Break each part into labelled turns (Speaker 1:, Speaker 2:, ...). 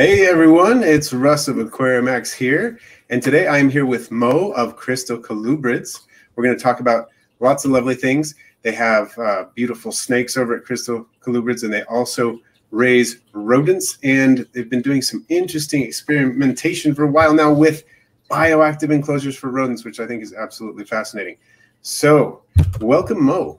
Speaker 1: Hey everyone, it's Russ of AquariumX here, and today I'm here with Mo of Crystal Colubrids. We're going to talk about lots of lovely things. They have beautiful snakes over at Crystal Colubrids, and they also raise rodents, and they've been doing some interesting experimentation for a while now with bioactive enclosures for rodents, which I think is absolutely fascinating. So, welcome, Mo.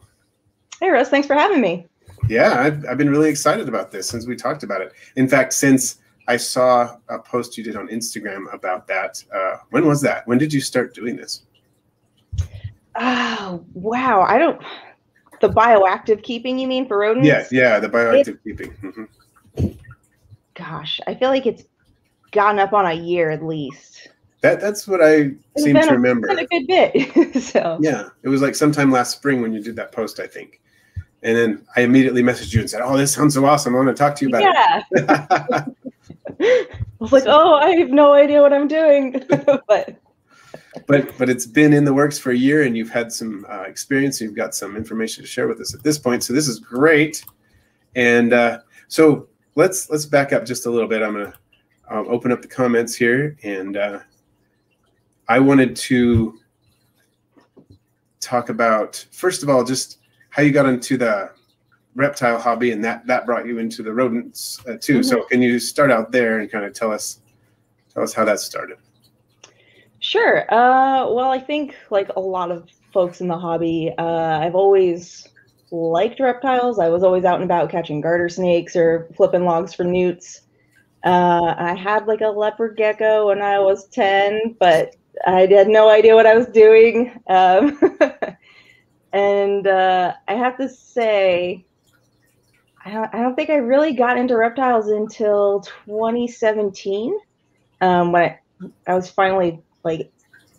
Speaker 2: Hey Russ, thanks for having me.
Speaker 1: Yeah, I've been really excited about this since we talked about it. In fact, since I saw a post you did on Instagram about that. When was that? When did you start doing this?
Speaker 2: Oh, wow. The bioactive keeping, you mean, for rodents?
Speaker 1: Yeah, the bioactive keeping. Mm-hmm.
Speaker 2: Gosh, I feel like it's gotten up on a year at least.
Speaker 1: That's what I seem to remember.
Speaker 2: It's been a good bit. So.
Speaker 1: Yeah, it was like sometime last spring when you did that post, I think. And then I immediately messaged you and said, "Oh, this sounds so awesome. I want to talk to you about it."
Speaker 2: I was like, oh, I have no idea what I'm doing. but
Speaker 1: it's been in the works for a year, and you've had some experience. You've got some information to share with us at this point, so this is great. And so let's back up just a little bit. I'm going to open up the comments here, and I wanted to talk about, first of all, just how you got into the reptile hobby, and that brought you into the rodents too. Mm-hmm. So can you start out there and kind of tell us how that started?
Speaker 2: Sure. Well, I think like a lot of folks in the hobby, I've always liked reptiles. I was always out and about catching garter snakes or flipping logs for newts. I had like a leopard gecko when I was 10, but I had no idea what I was doing. And I have to say, I don't think I really got into reptiles until 2017, when I was finally like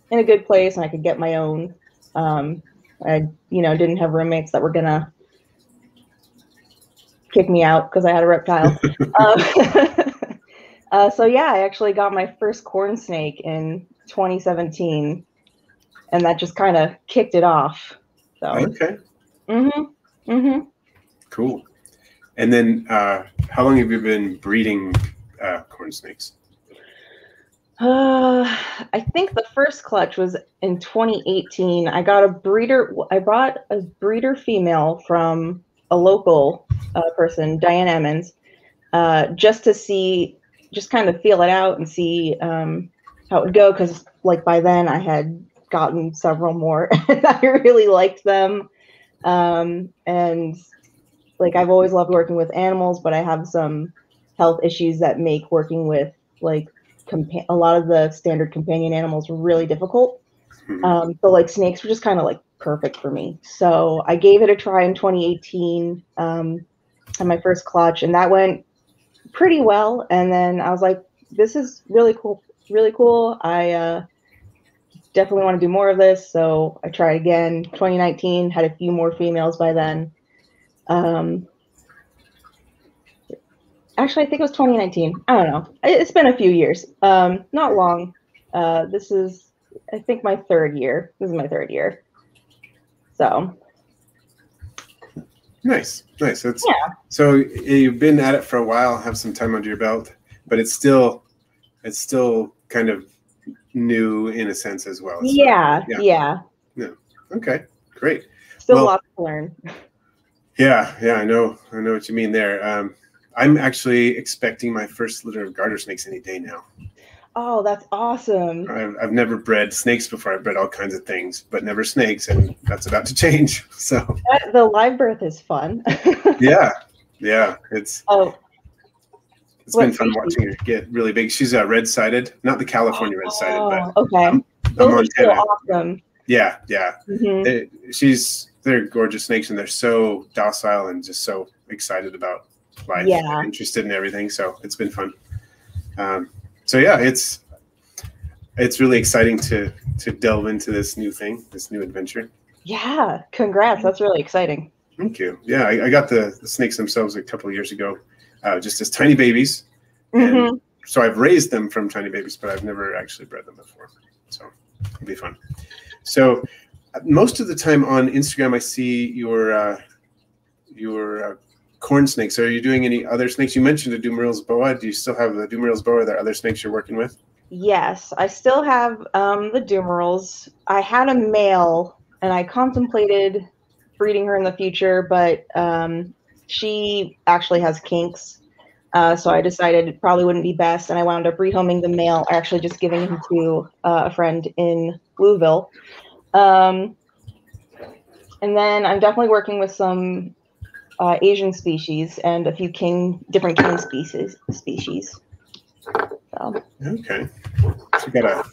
Speaker 2: in a good place and I could get my own. I didn't have roommates that were gonna kick me out because I had a reptile. So yeah, I actually got my first corn snake in 2017, and that just kind of kicked it off. So.
Speaker 1: Okay. Cool. And then how long have you been breeding corn snakes?
Speaker 2: I think the first clutch was in 2018. I got a breeder. I bought a breeder female from a local person, Diane Emmons, just to kind of feel it out and see how it would go. Because like by then I had gotten several more and I really liked them. And like I've always loved working with animals, but I have some health issues that make working with like a lot of the standard companion animals really difficult. So like snakes were just kind of like perfect for me. So I gave it a try in 2018 on my first clutch, and that went pretty well. And then I was like, this is really cool, really cool. I definitely want to do more of this. So I tried again. 2019, had a few more females by then. Actually, I think it was 2019. I don't know. It's been a few years. Not long. This is, I think, my third year. This is my third year. So.
Speaker 1: Nice. That's,
Speaker 2: yeah.
Speaker 1: So you've been at it for a while, have some time under your belt, but it's still kind of new in a sense as well.
Speaker 2: Yeah.
Speaker 1: Okay, great.
Speaker 2: Still a lot to learn.
Speaker 1: Yeah, I know what you mean there. I'm actually expecting my first litter of garter snakes any day now.
Speaker 2: Oh, that's awesome.
Speaker 1: I've never bred snakes before. I've bred all kinds of things, but never snakes, and that's about to change. So
Speaker 2: the live birth is fun.
Speaker 1: yeah, it's been fun watching her get really big. She's red-sided, not the California red-sided, but
Speaker 2: okay.
Speaker 1: Those are still
Speaker 2: awesome.
Speaker 1: Yeah. They're gorgeous snakes, and they're so docile and just so excited about life, interested in everything. So it's been fun. So yeah, it's really exciting to delve into this new thing, this new adventure.
Speaker 2: Yeah, congrats. That's really exciting.
Speaker 1: Thank you. Yeah, I got the snakes themselves a couple of years ago, just as tiny babies. And so I've raised them from tiny babies, but I've never actually bred them before. So it'll be fun. So most of the time on Instagram, I see your corn snakes. Are you doing any other snakes? You mentioned a Dumeril's boa. Do you still have the Dumeril's boa? Are there other snakes you're working with?
Speaker 2: Yes, I still have the Dumeril's. I had a male, and I contemplated breeding her in the future, but she actually has kinks. So I decided it probably wouldn't be best, and I wound up rehoming the male, actually just giving him to a friend in Louisville. And then I'm definitely working with some Asian species and a few different king species. So.
Speaker 1: Okay, so you got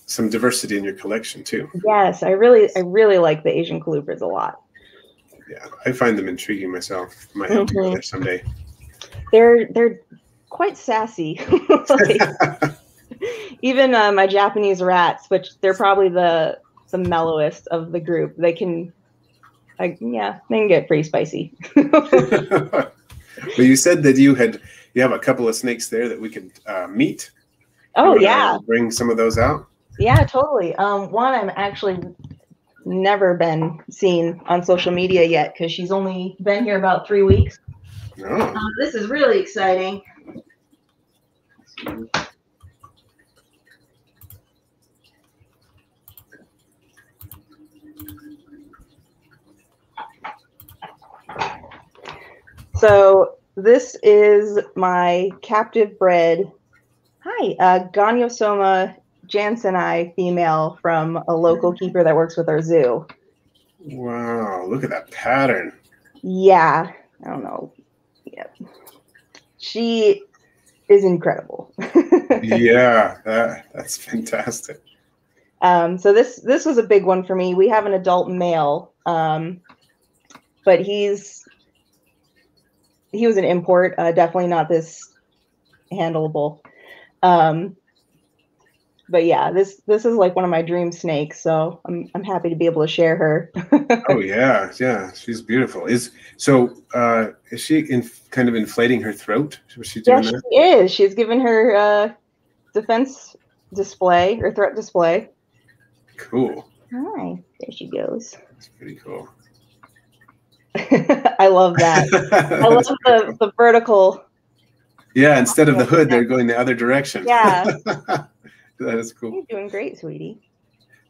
Speaker 1: some diversity in your collection too.
Speaker 2: Yes, I really like the Asian Colubrids a lot.
Speaker 1: Yeah, I find them intriguing myself. Might have to go there someday.
Speaker 2: They're quite sassy. Like, even my Japanese rats, which they're probably the mellowest of the group, they can get pretty spicy.
Speaker 1: But you said that you have a couple of snakes there that we could meet.
Speaker 2: Oh yeah,
Speaker 1: bring some of those out.
Speaker 2: Yeah, totally. One I'm actually never been seen on social media yet because she's only been here about 3 weeks.
Speaker 1: Oh.
Speaker 2: This is really exciting. So this is my captive bred, Goniosoma janseni female from a local keeper that works with our zoo.
Speaker 1: Wow, look at that pattern.
Speaker 2: Yeah, I don't know. Yeah. She is incredible.
Speaker 1: Yeah, that's fantastic.
Speaker 2: So this was a big one for me. We have an adult male, but he was an import, definitely not this handleable. But yeah, this is like one of my dream snakes, so I'm happy to be able to share her.
Speaker 1: Oh yeah, she's beautiful. Is she kind of inflating her throat? Was she doing that?
Speaker 2: She is. She's given her defense display or threat display.
Speaker 1: Cool.
Speaker 2: Hi, there she goes.
Speaker 1: That's pretty cool.
Speaker 2: I love that. I love the vertical.
Speaker 1: Yeah, instead of the hood, they're going the other direction.
Speaker 2: Yeah.
Speaker 1: That is cool.
Speaker 2: You're doing great, sweetie.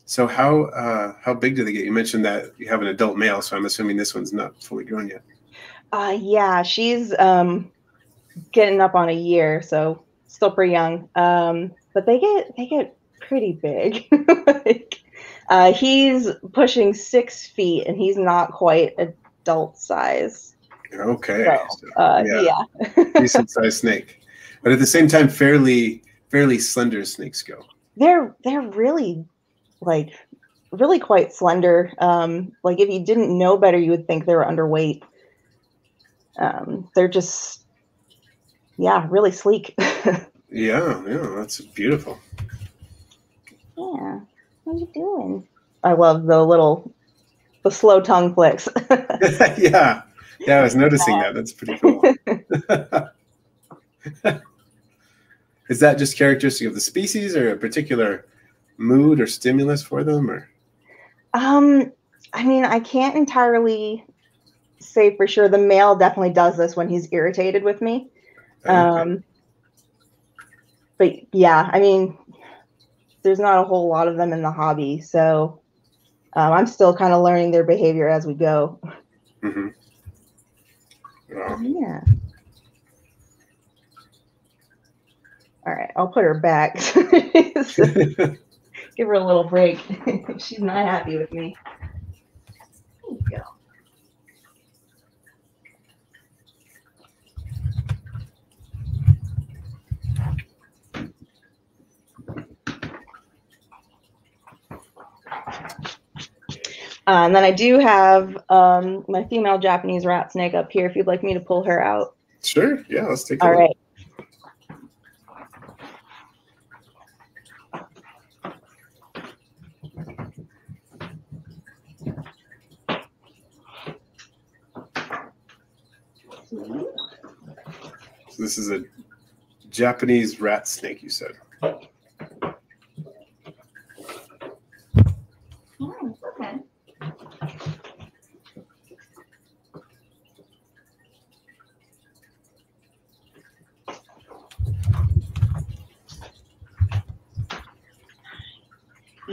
Speaker 1: So how big do they get? You mentioned that you have an adult male, so I'm assuming this one's not fully grown yet.
Speaker 2: Yeah, she's getting up on a year, so still pretty young. But they get pretty big. He's pushing 6 feet, and he's not quite adult size.
Speaker 1: Okay.
Speaker 2: So, yeah.
Speaker 1: Decent sized snake, but at the same time, fairly slender snakes go.
Speaker 2: They're really really quite slender. Like if you didn't know better, you would think they were underweight. They're just really sleek.
Speaker 1: Yeah, that's beautiful.
Speaker 2: Yeah, what are you doing? I love the slow tongue flicks.
Speaker 1: Yeah, I was noticing that. That's pretty cool. Is that just characteristic of the species, or a particular mood or stimulus for them, or?
Speaker 2: I mean, I can't entirely say for sure. The male definitely does this when he's irritated with me. Okay. But yeah, I mean, there's not a whole lot of them in the hobby, so I'm still kind of learning their behavior as we go.
Speaker 1: Mm-hmm. Wow.
Speaker 2: Yeah. All right, I'll put her back. Give her a little break. She's not happy with me. There you go. And then I do have my female Japanese rat snake up here if you'd like me to pull her out.
Speaker 1: Sure. Yeah, let's take a look.
Speaker 2: All right.
Speaker 1: So this is a Japanese rat snake, you said.
Speaker 2: Okay.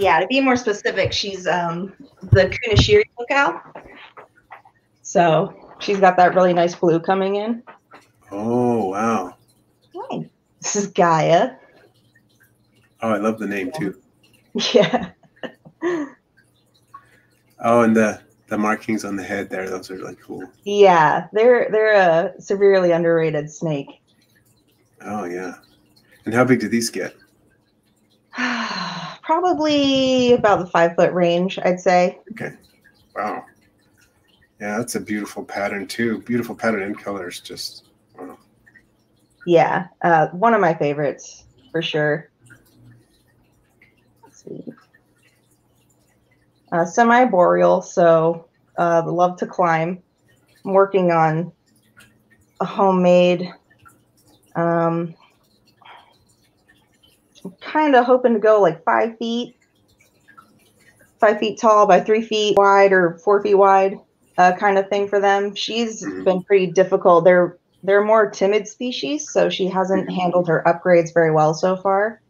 Speaker 2: Yeah, to be more specific, she's the Kunashiri lookout. So she's got that really nice blue coming in.
Speaker 1: Oh, wow.
Speaker 2: Hi. This is Gaia.
Speaker 1: Oh, I love the name too.
Speaker 2: Yeah.
Speaker 1: Oh, and the markings on the head there, those are really cool.
Speaker 2: Yeah, they're a severely underrated snake.
Speaker 1: Oh, yeah. And how big do these get?
Speaker 2: Probably about the 5-foot range, I'd say.
Speaker 1: Okay. Wow. Yeah, that's a beautiful pattern too. Beautiful pattern and colors. Just wow.
Speaker 2: Yeah, one of my favorites for sure. Let's see. Semi-boreal, so love to climb. I'm working on a homemade. I'm kind of hoping to go like 5 feet tall by 3 feet wide or 4 feet wide, kind of thing for them. She's been pretty difficult. They're more timid species, so she hasn't handled her upgrades very well so far.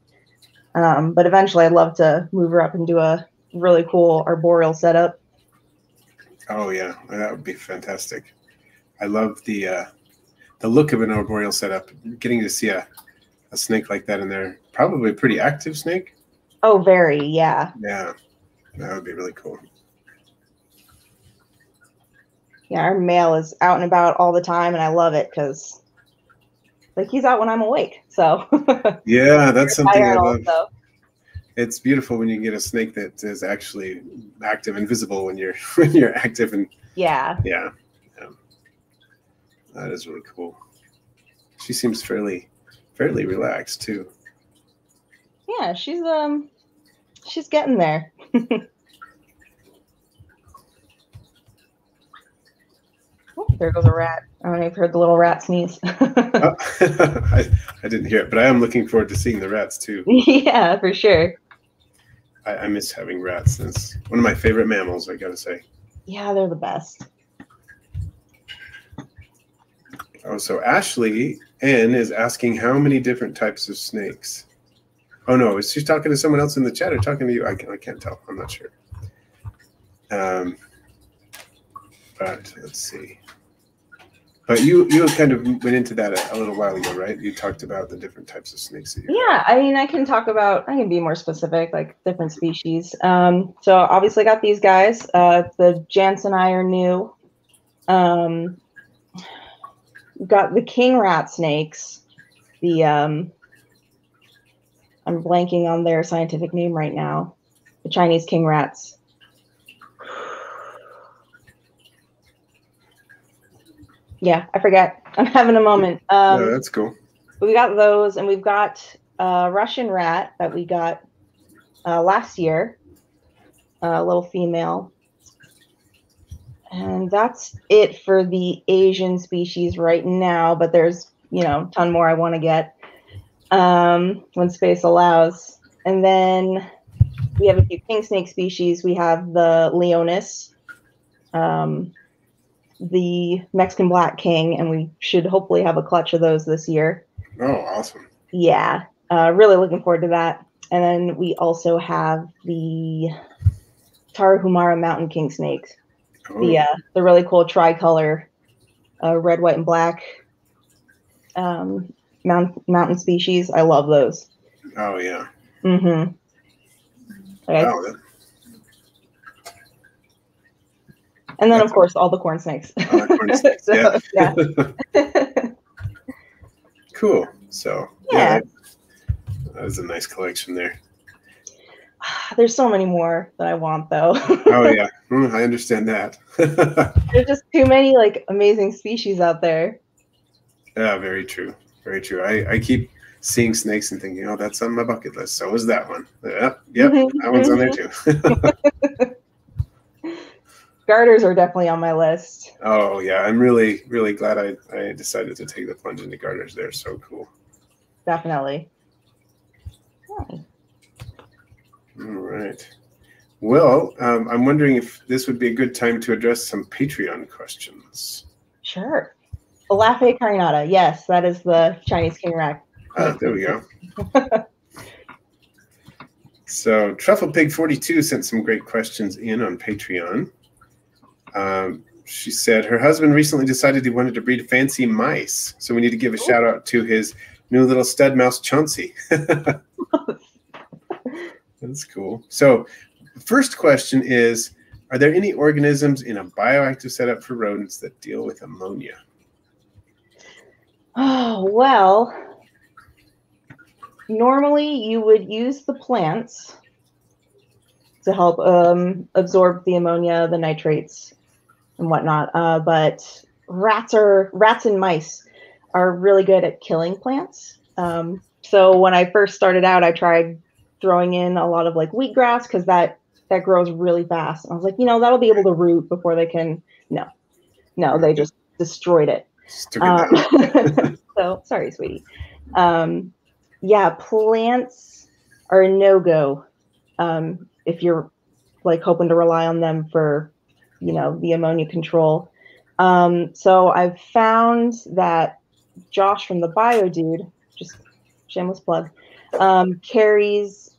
Speaker 2: But eventually, I'd love to move her up and do a really cool arboreal setup.
Speaker 1: Oh yeah, that would be fantastic. I love the look of an arboreal setup. Getting to see a snake like that in there, probably a pretty active snake.
Speaker 2: Oh, very, yeah.
Speaker 1: Yeah, that would be really cool.
Speaker 2: Yeah, our male is out and about all the time, and I love it because, like, he's out when I'm awake. So
Speaker 1: yeah, that's something I love.
Speaker 2: Also.
Speaker 1: It's beautiful when you get a snake that is actually active and visible when you're active and yeah. That is really cool. She seems fairly relaxed too.
Speaker 2: Yeah, she's getting there. Oh, there goes a rat. I don't know if you heard the little rat sneeze.
Speaker 1: Oh, I didn't hear it, but I am looking forward to seeing the rats too.
Speaker 2: Yeah, for sure.
Speaker 1: I miss having rats. It's one of my favorite mammals, I gotta say.
Speaker 2: Yeah, they're the best.
Speaker 1: Oh, so Ashley N is asking how many different types of snakes. Oh no, is she talking to someone else in the chat or talking to you? I can't tell. I'm not sure. But let's see. But you kind of went into that a little while ago, right? You talked about the different types of snakes that you
Speaker 2: have. I mean, I can be more specific, like different species. So obviously got these guys. The Jansenii are new. Got the king rat snakes. The I'm blanking on their scientific name right now. The Chinese king rats. Yeah, I forget. I'm having a moment.
Speaker 1: No, that's cool.
Speaker 2: We got those, and we've got a Russian rat that we got last year, a little female. And that's it for the Asian species right now, but there's, a ton more I want to get when space allows. And then we have a few king snake species. We have the Leonis, the Mexican black king, and we should hopefully have a clutch of those this year.
Speaker 1: Oh, awesome.
Speaker 2: Yeah, really looking forward to that. And then we also have the Tarahumara mountain king snakes. Oh. The really cool tricolor, red, white, and black mountain species. I love those.
Speaker 1: Oh, yeah.
Speaker 2: Mm-hmm. Okay.
Speaker 1: Wow.
Speaker 2: And then, of course, all the corn snakes.
Speaker 1: Corn snakes,
Speaker 2: so, yeah.
Speaker 1: Cool. So, yeah, that was a nice collection there.
Speaker 2: There's so many more that I want, though.
Speaker 1: Oh, yeah. I understand that.
Speaker 2: There's just too many, amazing species out there.
Speaker 1: Yeah, very true. Very true. I keep seeing snakes and thinking, oh, that's on my bucket list. So is that one. Yep, that one's on there, too.
Speaker 2: Garters are definitely on my list.
Speaker 1: Oh, yeah. I'm really, really glad I decided to take the plunge into garters. They're so cool.
Speaker 2: Definitely.
Speaker 1: All right. Well, I'm wondering if this would be a good time to address some Patreon questions.
Speaker 2: Sure. Elafe carinata. Yes, that is the Chinese king rat.
Speaker 1: There we go. So Truffle Pig 42 sent some great questions in on Patreon. She said her husband recently decided he wanted to breed fancy mice. So we need to give a shout out to his new little stud mouse, Chauncey. That's cool. So first question is, are there any organisms in a bioactive setup for rodents that deal with ammonia?
Speaker 2: Oh, well, normally you would use the plants to help absorb the ammonia, the nitrates, and whatnot. But rats and mice are really good at killing plants. So when I first started out, I tried throwing in a lot of like wheatgrass because that grows really fast. And I was like, that'll be able to root before they can. No, they just destroyed it. So sorry, sweetie. Yeah, plants are a no-go if you're like hoping to rely on them for, the ammonia control. So I've found that Josh from the Bio Dude, just shameless plug, carries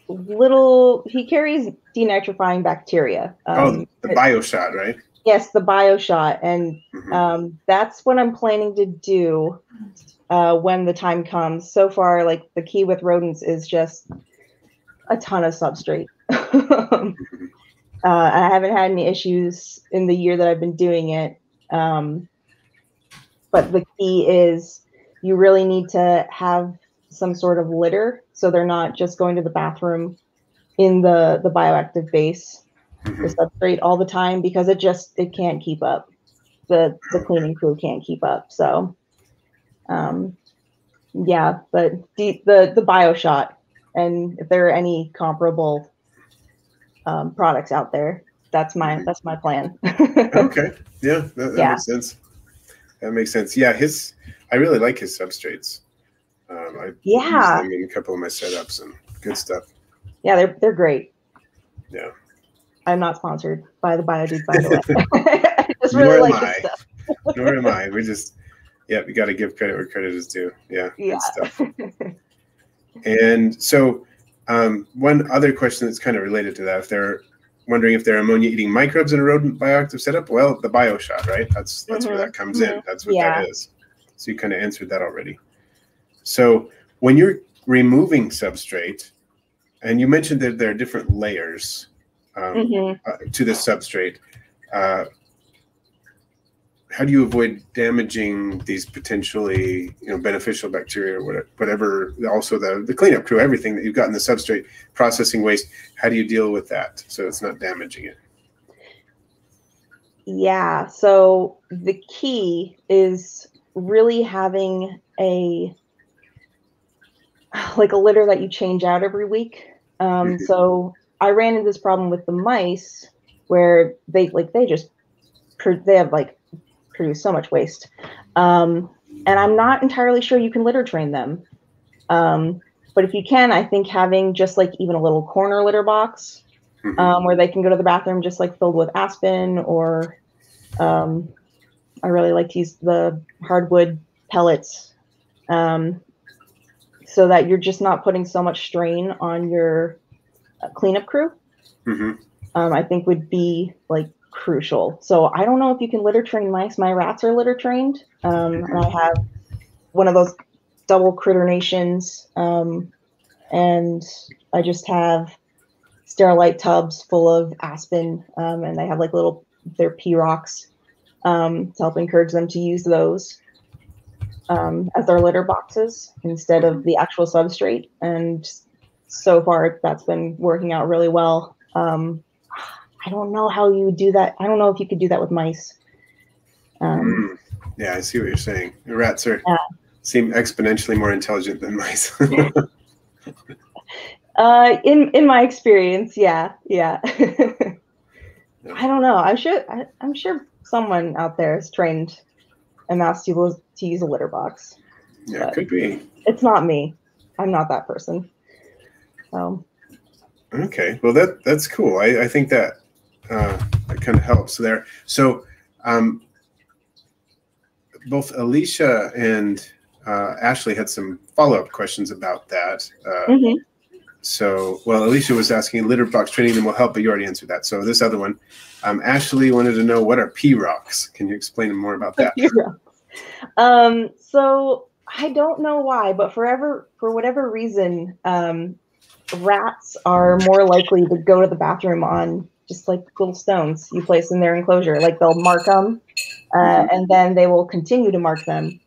Speaker 2: denitrifying bacteria.
Speaker 1: The BioShot, right?
Speaker 2: Yes, the BioShot, and that's what I'm planning to do when the time comes. So far, like the key with rodents is just a ton of substrate. I haven't had any issues in the year that I've been doing it. But the key is you really need to have some sort of litter so they're not just going to the bathroom in the bioactive base, the substrate all the time, because it can't keep up. The cleaning crew can't keep up. So yeah, but the BioShot, and if there are any comparable products out there, that's my plan.
Speaker 1: Okay. Yeah, that makes sense. That makes sense. Yeah, I really like his substrates. I use them in a couple of my setups and good stuff.
Speaker 2: Yeah, they're great.
Speaker 1: Yeah.
Speaker 2: I'm not sponsored by the BioDude, by the way. I just really like his stuff.
Speaker 1: Nor am I. We got to give credit where credit is due. Yeah. Good stuff. And so one other question that's kind of related to that, if they're wondering if they're ammonia-eating microbes in a rodent bioactive setup, well, the BioShot, right? That's where that comes in. That's what that is. So you kind of answered that already. So when you're removing substrate, and you mentioned that there are different layers to the substrate, how do you avoid damaging these potentially beneficial bacteria or whatever? Also the cleanup crew, everything that you've got in the substrate, processing waste, how do you deal with that so it's not damaging it?
Speaker 2: Yeah, so the key is really having a litter that you change out every week. So I ran into this problem with the mice where they have produce so much waste. And I'm not entirely sure you can litter train them. But if you can, I think having just even a little corner litter box where they can go to the bathroom just filled with aspen, or I really like to use the hardwood pellets, so that you're just not putting so much strain on your cleanup crew. I think would be crucial. So I don't know if you can litter train mice. My rats are litter trained. And I have one of those double critter nations. And I just have sterilite tubs full of aspen. And they have their pea rocks to help encourage them to use those as their litter boxes instead of the actual substrate. And so far that's been working out really well. I don't know how you do that. I don't know if you could do that with mice.
Speaker 1: Yeah, I see what you're saying. The rats seem exponentially more intelligent than mice.
Speaker 2: In my experience, yeah. I don't know. I'm sure someone out there has trained a mouse to use a litter box.
Speaker 1: Yeah, it could be.
Speaker 2: It's not me. I'm not that person. So.
Speaker 1: Okay, well that's cool. I think that kind of helps there. So both Alicia and Ashley had some follow-up questions about that.
Speaker 2: Mm-hmm.
Speaker 1: So, well, Alicia was asking Litterbox Training will help, but you already answered that. So this other one, Ashley wanted to know, what are P-rocks? Can you explain more about that?
Speaker 2: So I don't know why, but for whatever reason, rats are more likely to go to the bathroom on just like little stones you place in their enclosure. Like they'll mark them, and then they will continue to mark them.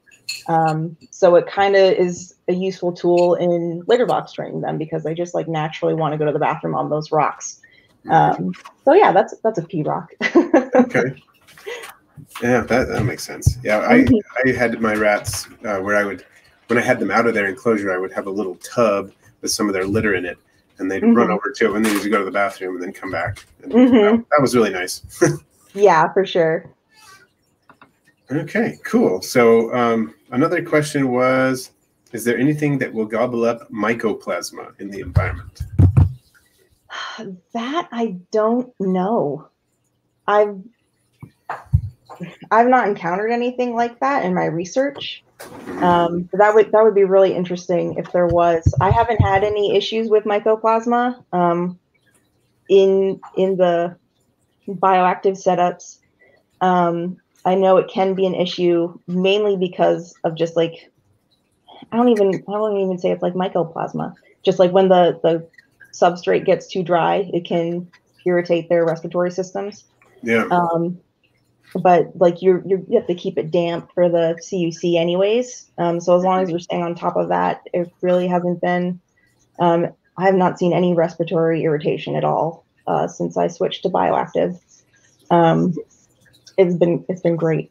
Speaker 2: So it kind of is a useful tool in litter box training them, because they just like naturally want to go to the bathroom on those rocks. So yeah, that's a P rock.
Speaker 1: Okay. Yeah, that makes sense. Yeah, I had my rats where I would, when I had them out of their enclosure, I would have a little tub with some of their litter in it, and they'd run over to it when they needed to go to the bathroom and then come back. And that was really nice.
Speaker 2: Yeah, for sure.
Speaker 1: Okay, cool. So another question was, is there anything that will gobble up Mycoplasma in the environment?
Speaker 2: That I don't know. I've not encountered anything like that in my research. That would be really interesting if there was. I haven't had any issues with Mycoplasma in the bioactive setups. I know it can be an issue mainly because of just like, I won't even say it's like Mycoplasma. Just like when the substrate gets too dry, it can irritate their respiratory systems.
Speaker 1: Yeah.
Speaker 2: But like you have to keep it damp for the CUC anyways. So as long as you're staying on top of that, it really hasn't been. I have not seen any respiratory irritation at all since I switched to bioactive. It's been great.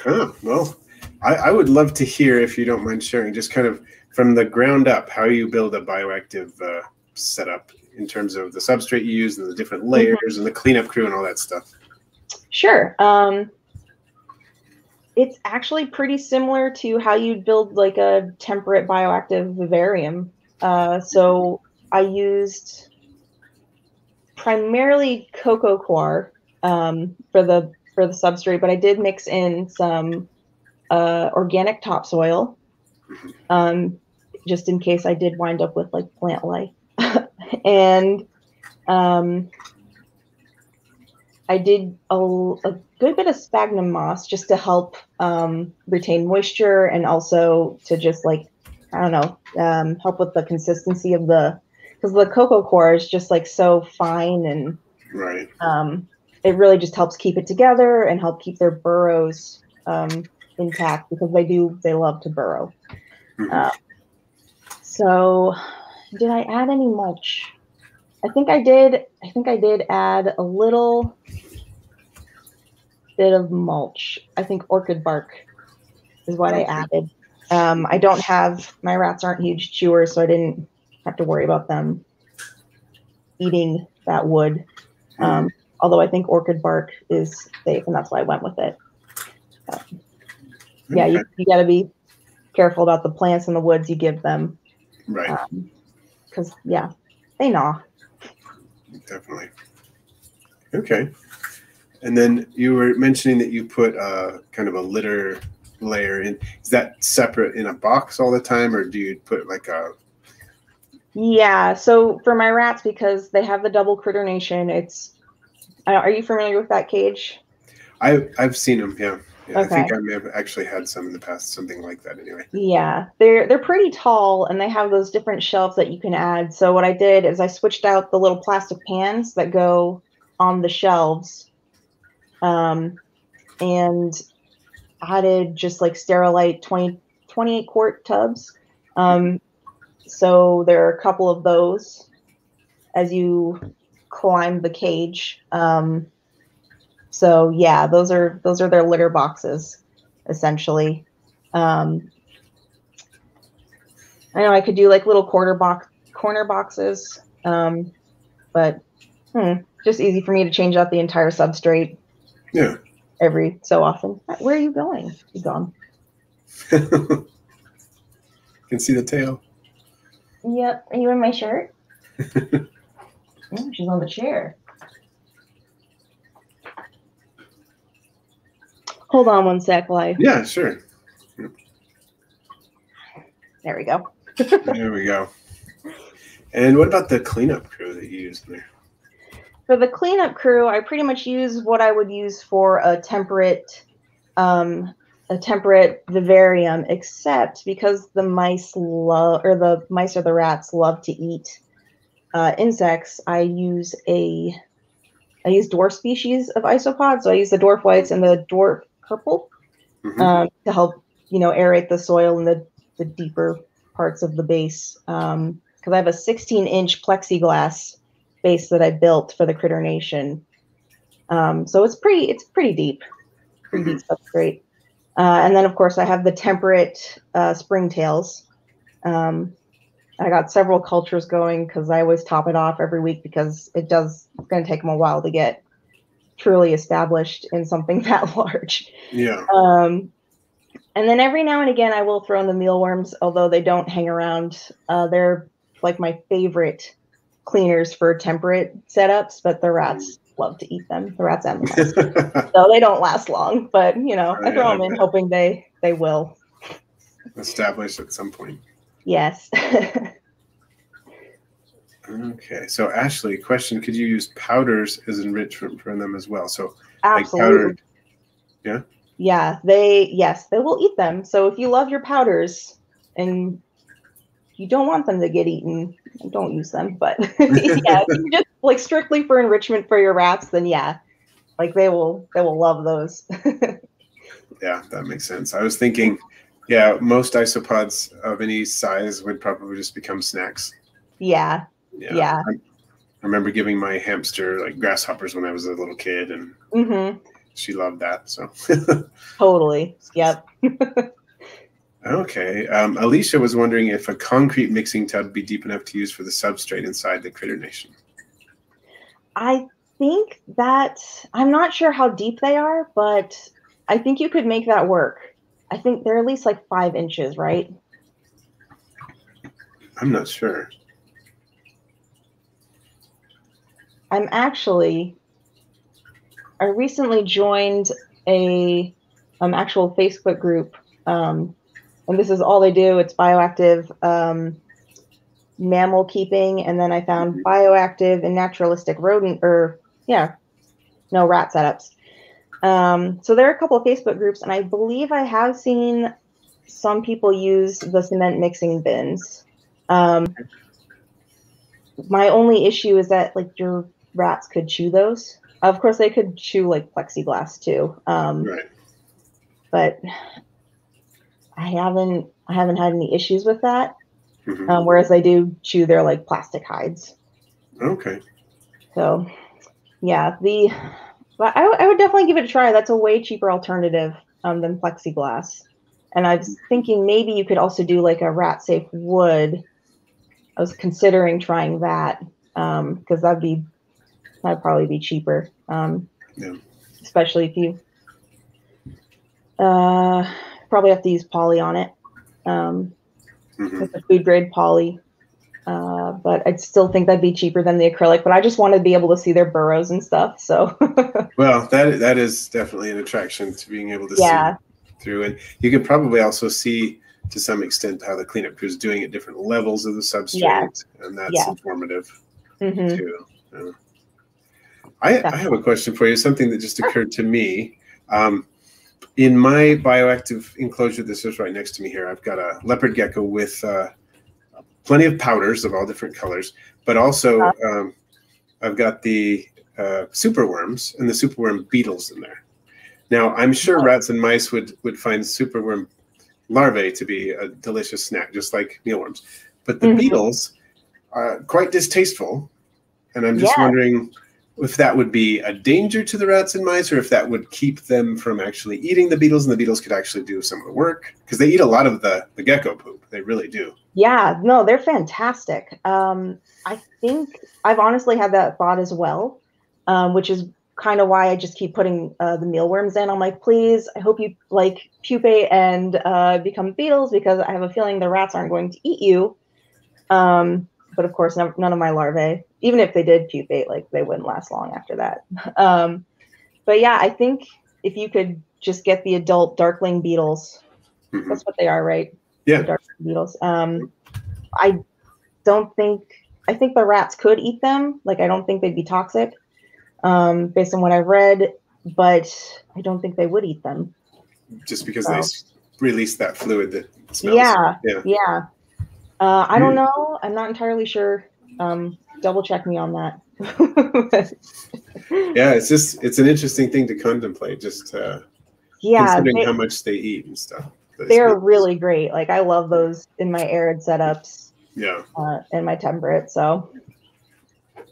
Speaker 1: Oh, well, I would love to hear, if you don't mind sharing, just kind of from the ground up, how you build a bioactive setup in terms of the substrate you use and the different layers and the cleanup crew and all that stuff.
Speaker 2: Sure. It's actually pretty similar to how you'd build like a temperate bioactive vivarium. So I used primarily cocoa coir for the substrate, but I did mix in some organic topsoil, just in case I did wind up with like plant life. And I did a good bit of sphagnum moss just to help retain moisture, and also to just like, I don't know, help with the consistency of because the cocoa coir is just like so fine, and
Speaker 1: right.
Speaker 2: It really just helps keep it together and help keep their burrows intact, because they love to burrow. So did I add any mulch? I think I did add a little bit of mulch. I think orchid bark is what I added. I don't have, my rats aren't huge chewers, so I didn't have to worry about them eating that wood. Although I think orchid bark is safe, and that's why I went with it. Yeah, you got to be careful about the plants and the woods you give them.
Speaker 1: Right.
Speaker 2: Because, yeah, they gnaw.
Speaker 1: Definitely. Okay. And then you were mentioning that you put kind of a litter layer in. Is that separate in a box all the time, or do you put like a...
Speaker 2: Yeah, so for my rats, because they have the double criternation, are you familiar with that cage?
Speaker 1: I've seen them, yeah. Okay. I think I may have actually had some in the past, something like that anyway.
Speaker 2: Yeah, they're pretty tall, and they have those different shelves that you can add. So what I did is I switched out the little plastic pans that go on the shelves, and added just like Sterilite 28 quart tubs. So there are a couple of those as you climb the cage. So yeah, those are their litter boxes, essentially. I know I could do like little corner boxes, but just easy for me to change out the entire substrate.
Speaker 1: Yeah.
Speaker 2: Every so often. Where are you going? You gone?
Speaker 1: Can see the tail.
Speaker 2: Yep. Are you in my shirt? Oh, she's on the chair. Hold on one sec, while
Speaker 1: Yeah, sure.
Speaker 2: There we go.
Speaker 1: There we go. And what about the cleanup crew that you use there?
Speaker 2: For the cleanup crew, I pretty much use what I would use for a temperate vivarium, except because the mice or the rats love to eat insects. I use dwarf species of isopods. So I use the dwarf whites and the dwarf purple to help, aerate the soil in the deeper parts of the base. Because I have a 16-inch plexiglass base that I built for the Critter Nation. So it's pretty deep, pretty deep substrate. And then of course I have the temperate Springtails. I got several cultures going because I always top it off every week because it's going to take them a while to get truly established in something that large.
Speaker 1: Yeah.
Speaker 2: And then every now and again I will throw in the mealworms, although they don't hang around. They're like my favorite cleaners for temperate setups, but the rats love to eat them, the rats and the mice. So they don't last long, but I throw them in hoping they will
Speaker 1: establish at some point.
Speaker 2: Yes.
Speaker 1: Okay, so Ashley, question: could you use powders as enrichment for them as well? So
Speaker 2: absolutely.
Speaker 1: Like powdered, yeah.
Speaker 2: Yeah, they will eat them. So if you love your powders and you don't want them to get eaten, don't use them. But yeah, if you're just like strictly for enrichment for your rats, then yeah, like they will love those.
Speaker 1: Yeah, that makes sense. I was thinking, yeah, most isopods of any size would probably just become snacks.
Speaker 2: Yeah.
Speaker 1: I remember giving my hamster like grasshoppers when I was a little kid, and she loved that. So
Speaker 2: totally. Yep.
Speaker 1: Okay. Alicia was wondering if a concrete mixing tub would be deep enough to use for the substrate inside the Critter Nation.
Speaker 2: I think that I'm not sure how deep they are, but I think you could make that work. I think they're at least like 5 inches, right?
Speaker 1: I'm not sure.
Speaker 2: I recently joined a actual Facebook group, and this is all they do. It's bioactive mammal keeping, and then I found bioactive and naturalistic rodent, rat setups. So there are a couple of Facebook groups, and I believe I have seen some people use the cement mixing bins. My only issue is that like your rats could chew those. Of course, they could chew like plexiglass too.
Speaker 1: Right.
Speaker 2: But I haven't had any issues with that. Whereas they do chew their like plastic hides.
Speaker 1: Okay.
Speaker 2: So yeah, but I would definitely give it a try. That's a way cheaper alternative than plexiglass. And I was thinking maybe you could also do like a rat safe wood. I was considering trying that because that'd probably be cheaper. Especially if you probably have to use poly on it. With the food grade poly. But I'd still think that'd be cheaper than the acrylic, but I just want to be able to see their burrows and stuff. So
Speaker 1: well, that is definitely an attraction to being able to see through. And you can probably also see to some extent how the cleanup crew is doing at different levels of the substrate, and that's informative too. I have a question for you, something that just occurred to me. In my bioactive enclosure, this is right next to me here, I've got a leopard gecko with plenty of powders of all different colors, but also I've got the superworms and the superworm beetles in there. Now, I'm sure rats and mice would find superworm larvae to be a delicious snack, just like mealworms. But the beetles are quite distasteful, and I'm just wondering if that would be a danger to the rats and mice, or if that would keep them from actually eating the beetles, and the beetles could actually do some of the work, because they eat a lot of the gecko poop. They really do. Yeah,
Speaker 2: no, they're fantastic. I think I've honestly had that thought as well, which is kind of why I just keep putting the mealworms in. I'm like, please, I hope you like pupate and become beetles, because I have a feeling the rats aren't going to eat you. But of course, none of my larvae, even if they did pupate, like they wouldn't last long after that. But yeah, I think if you could just get the adult darkling beetles, that's what they are, right?
Speaker 1: Yeah.
Speaker 2: beetles. I don't think, I think the rats could eat them. Like, I don't think they'd be toxic, based on what I've read, but I don't think they would eat them.
Speaker 1: Just because they release that fluid that smells.
Speaker 2: Yeah. I don't know. I'm not entirely sure. Double check me on that.
Speaker 1: Yeah, it's an interesting thing to contemplate, just considering how much they eat and stuff.
Speaker 2: They're really great. Like, I love those in my arid setups.
Speaker 1: Yeah.
Speaker 2: And my temperate, so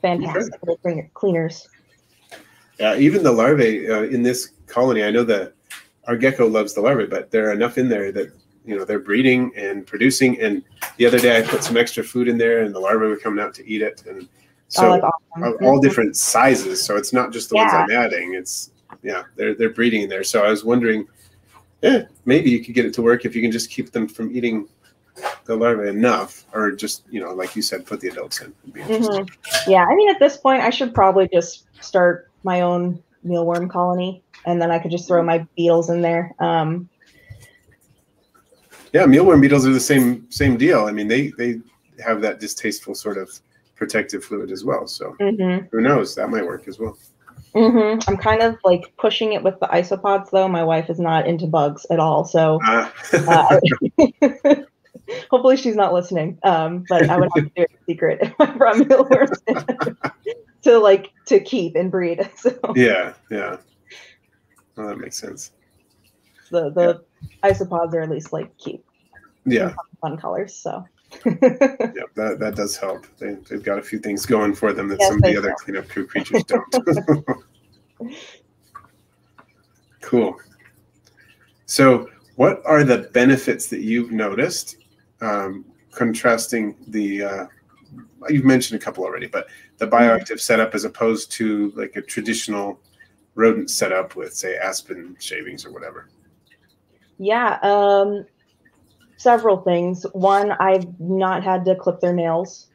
Speaker 2: fantastic cleaners.
Speaker 1: Yeah, even the larvae in this colony, I know that our gecko loves the larvae, but there are enough in there that, you know, they're breeding and producing. And the other day I put some extra food in there and the larvae were coming out to eat it. And so awesome. All different sizes. So it's not just the ones I'm adding. It's, they're breeding in there. So I was wondering, maybe you could get it to work if you can just keep them from eating the larvae enough, or just, you know, like you said, put the adults in.
Speaker 2: Yeah, I mean, at this point, I should probably just start my own mealworm colony, and then I could just throw my beetles in there.
Speaker 1: Yeah, mealworm beetles are the same deal. I mean, they have that distasteful sort of protective fluid as well. So who knows? That might work as well.
Speaker 2: I'm kind of like pushing it with the isopods, though. My wife is not into bugs at all, so hopefully she's not listening. But I would have to do it in secret if I brought mealworms to keep and breed. So
Speaker 1: yeah. Well, that makes sense.
Speaker 2: The isopods are at least like cute.
Speaker 1: Yeah.
Speaker 2: Fun colors. So.
Speaker 1: Yeah, that does help. They've got a few things going for them that some of the other cleanup crew creatures don't. Cool. So what are the benefits that you've noticed, contrasting the, you've mentioned a couple already, but the bioactive setup as opposed to like a traditional rodent setup with, say, aspen shavings or whatever?
Speaker 2: Yeah, several things. One, I've not had to clip their nails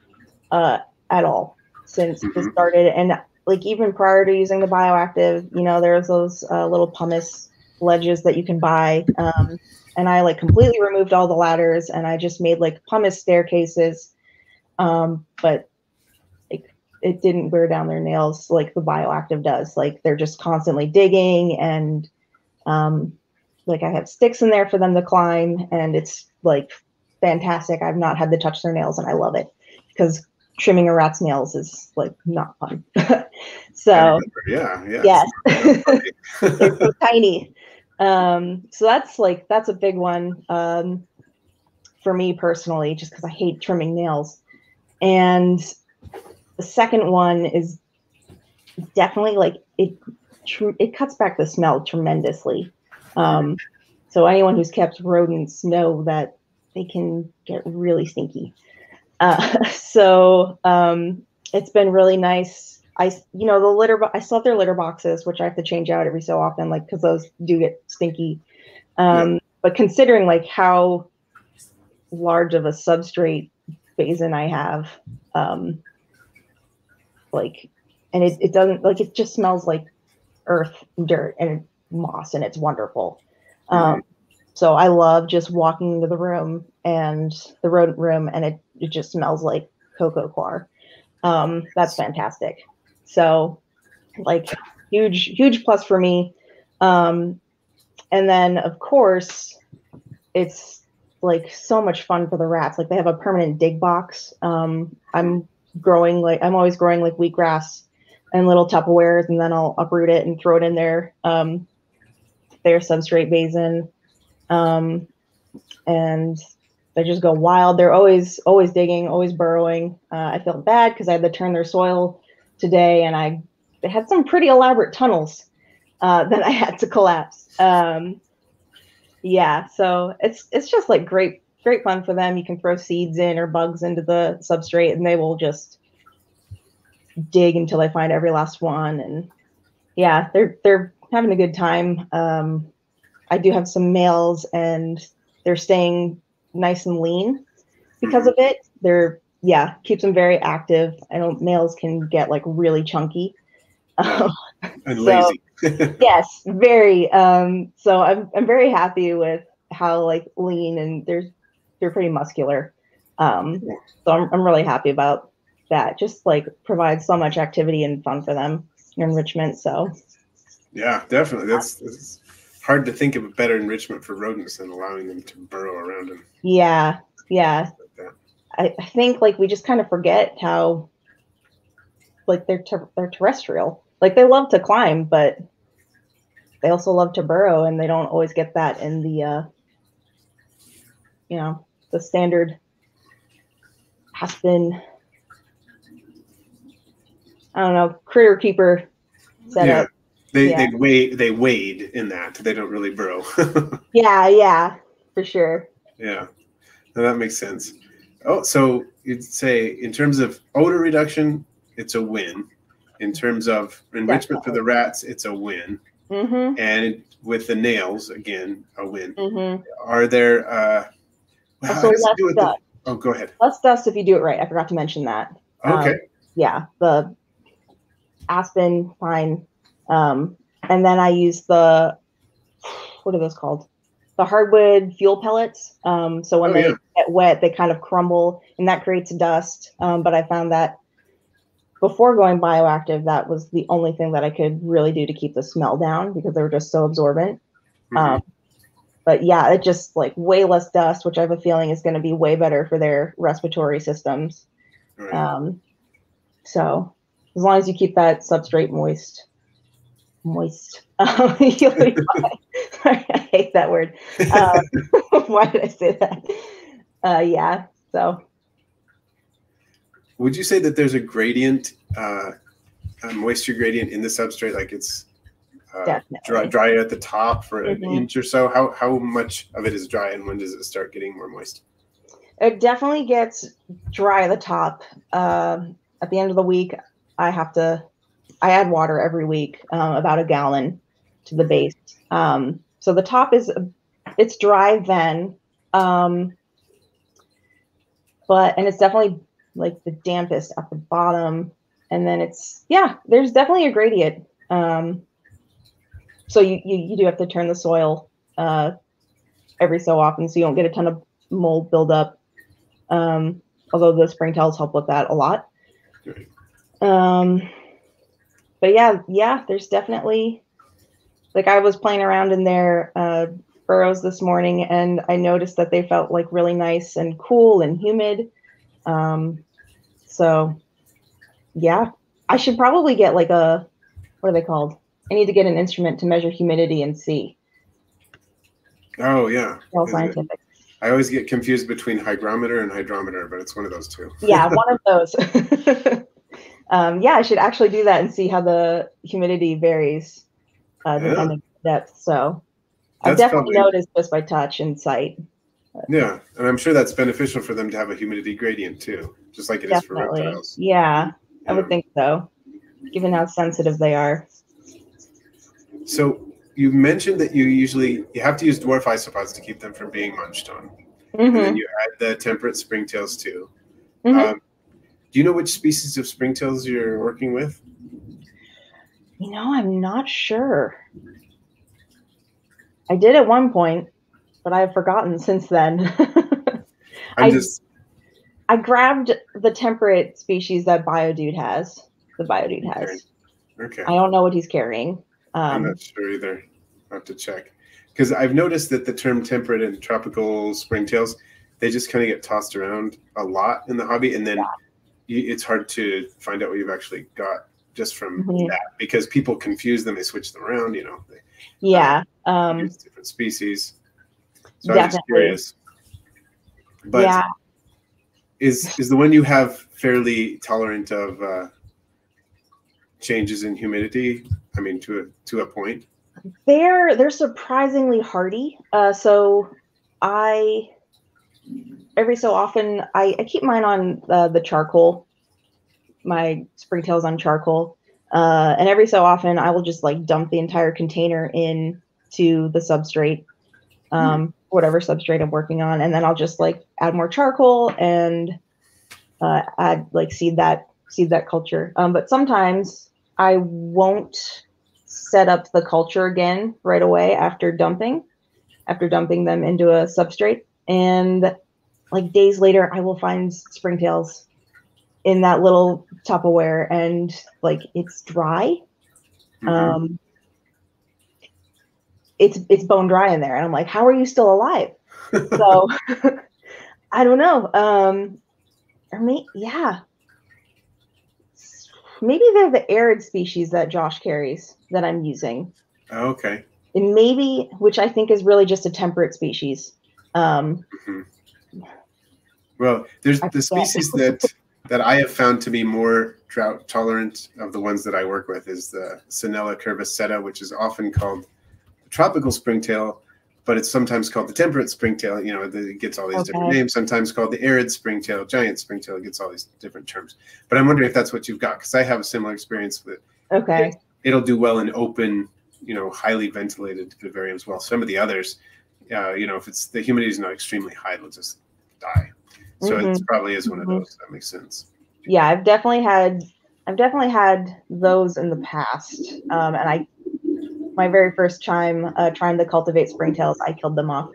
Speaker 2: at all since this started. And like even prior to using the bioactive, you know, there's those little pumice ledges that you can buy. And I like completely removed all the ladders and I just made like pumice staircases. But it didn't wear down their nails like the bioactive does. Like they're just constantly digging and like I have sticks in there for them to climb and it's like fantastic. I've not had to touch their nails and I love it because trimming a rat's nails is like not fun. So yes. They're so tiny. So that's a big one for me personally, just because I hate trimming nails. And the second one is definitely like it cuts back the smell tremendously. So anyone who's kept rodents know that they can get really stinky. So it's been really nice. I still have their litter boxes, which I have to change out every so often, like because those do get stinky. But considering like how large of a substrate basin I have, like, and it doesn't like it just smells like earth, dirt, and moss, and it's wonderful. So I love just walking into the room and the rodent room, and it just smells like cocoa coir. That's fantastic. So like huge plus for me. And then of course it's like so much fun for the rats. Like they have a permanent dig box. I'm always growing like wheatgrass and little Tupperwares, and then I'll uproot it and throw it in their substrate basin. And they just go wild. They're always digging, always burrowing. I felt bad because I had to turn their soil today, and they had some pretty elaborate tunnels that I had to collapse. Yeah, so it's just like great fun for them. You can throw seeds in or bugs into the substrate, and they will just dig until they find every last one. And yeah, they're having a good time. I do have some males, and they're staying nice and lean because of it. Keeps them very active. I know males can get like really chunky.
Speaker 1: And lazy.
Speaker 2: Yes, very. So I'm very happy with how like lean, and pretty muscular. So I'm really happy about that. Just like provides so much activity and fun for them, enrichment. So
Speaker 1: yeah, definitely. That's hard to think of a better enrichment for rodents than allowing them to burrow around them.
Speaker 2: Yeah. I think like we just kind of forget how like they're terrestrial. Like they love to climb, but they also love to burrow, and they don't always get that in the the standard Aspen, I don't know, critter keeper setup.
Speaker 1: Yeah. They wade in that. They don't really burrow.
Speaker 2: yeah, for sure.
Speaker 1: Yeah. No, that makes sense. Oh, so you'd say in terms of odor reduction, it's a win. In terms of enrichment for the rats, it's a win.
Speaker 2: Mm-hmm.
Speaker 1: And with the nails, again, a win.
Speaker 2: Mm-hmm.
Speaker 1: Are there how does it do with the, oh, go ahead.
Speaker 2: Less dust if you do it right. I forgot to mention that.
Speaker 1: Okay.
Speaker 2: Yeah, the aspen, pine, and then I use the, what are those called? The hardwood fuel pellets. So when they get wet, they kind of crumble, and that creates dust. But I found that before going bioactive, that was the only thing that I could really do to keep the smell down, because they were just so absorbent. Mm-hmm. But yeah, it just like way less dust, which I have a feeling is going to be way better for their respiratory systems. Right. So as long as you keep that substrate moist, you'll be fine. Sorry, I hate that word. Why did I say that? Yeah. So.
Speaker 1: Would you say that there's a gradient, a moisture gradient in the substrate? Like it's dry at the top for an inch or so? How much of it is dry, and when does it start getting more moist?
Speaker 2: It definitely gets dry at the top. At the end of the week, I add water every week, about a gallon to the base. So the top it's dry then, and it's definitely like the dampest at the bottom, and then there's definitely a gradient. So you do have to turn the soil every so often, so you don't get a ton of mold buildup. Although the Springtails help with that a lot. But yeah, there's definitely, like, I was playing around in their burrows this morning, and I noticed that they felt like really nice and cool and humid. So yeah, I should probably get like what are they called? I need to get an instrument to measure humidity and see.
Speaker 1: Oh yeah.
Speaker 2: All scientific.
Speaker 1: I always get confused between hygrometer and hydrometer, but it's one of those two.
Speaker 2: Yeah, one of those. Yeah, I should actually do that and see how the humidity varies depending on depth. So I've definitely noticed just by touch and sight.
Speaker 1: Yeah, and I'm sure that's beneficial for them to have a humidity gradient too, just like it is for reptiles.
Speaker 2: Yeah, I would think so, given how sensitive they are.
Speaker 1: So you mentioned that you have to use dwarf isopods to keep them from being munched on. Mm-hmm. And then you add the temperate springtails too. Mm-hmm. Do you know which species of springtails you're working with?
Speaker 2: I'm not sure. I did at one point, but I've forgotten since then. I grabbed the temperate species that Biodude has. Okay. I don't know what he's carrying.
Speaker 1: I'm not sure either. I have to check. Because I've noticed that the term temperate and tropical springtails, they just kind of get tossed around a lot in the hobby. And then it's hard to find out what you've actually got just from that, because people confuse them. They switch them around, use different species. So I'm just curious. But is the one you have fairly tolerant of changes in humidity? I mean, to a point.
Speaker 2: They're surprisingly hardy. So every so often I keep mine on the charcoal. My springtails on charcoal, and every so often I will just like dump the entire container into the substrate, whatever substrate I'm working on, and then I'll just like add more charcoal and add like seed that culture. But sometimes I won't set up the culture again right away after dumping them into a substrate, and like days later, I will find springtails in that little Tupperware, and like it's dry.
Speaker 1: Mm-hmm.
Speaker 2: It's bone dry in there, and I'm like, how are you still alive? So I don't know. Or maybe they're the arid species that Josh carries that I'm using.
Speaker 1: Okay.
Speaker 2: And maybe, which I think is really just a temperate species.
Speaker 1: Mm-hmm. Well, there's the species that I have found to be more drought tolerant of the ones that I work with is the Sinella curviceta, which is often called the tropical springtail, but it's sometimes called the temperate springtail. You know, it gets all these different names. Sometimes called the arid springtail, giant springtail. It gets all these different terms. But I'm wondering if that's what you've got, because I have a similar experience with it.
Speaker 2: Okay.
Speaker 1: It'll do well in open, you know, highly ventilated vivariums. Well, some of the others, you know, if it's the humidity is not extremely high, it'll just die. So it probably is one of those. That makes sense.
Speaker 2: Yeah, I've definitely had those in the past. And my very first time trying to cultivate springtails, I killed them off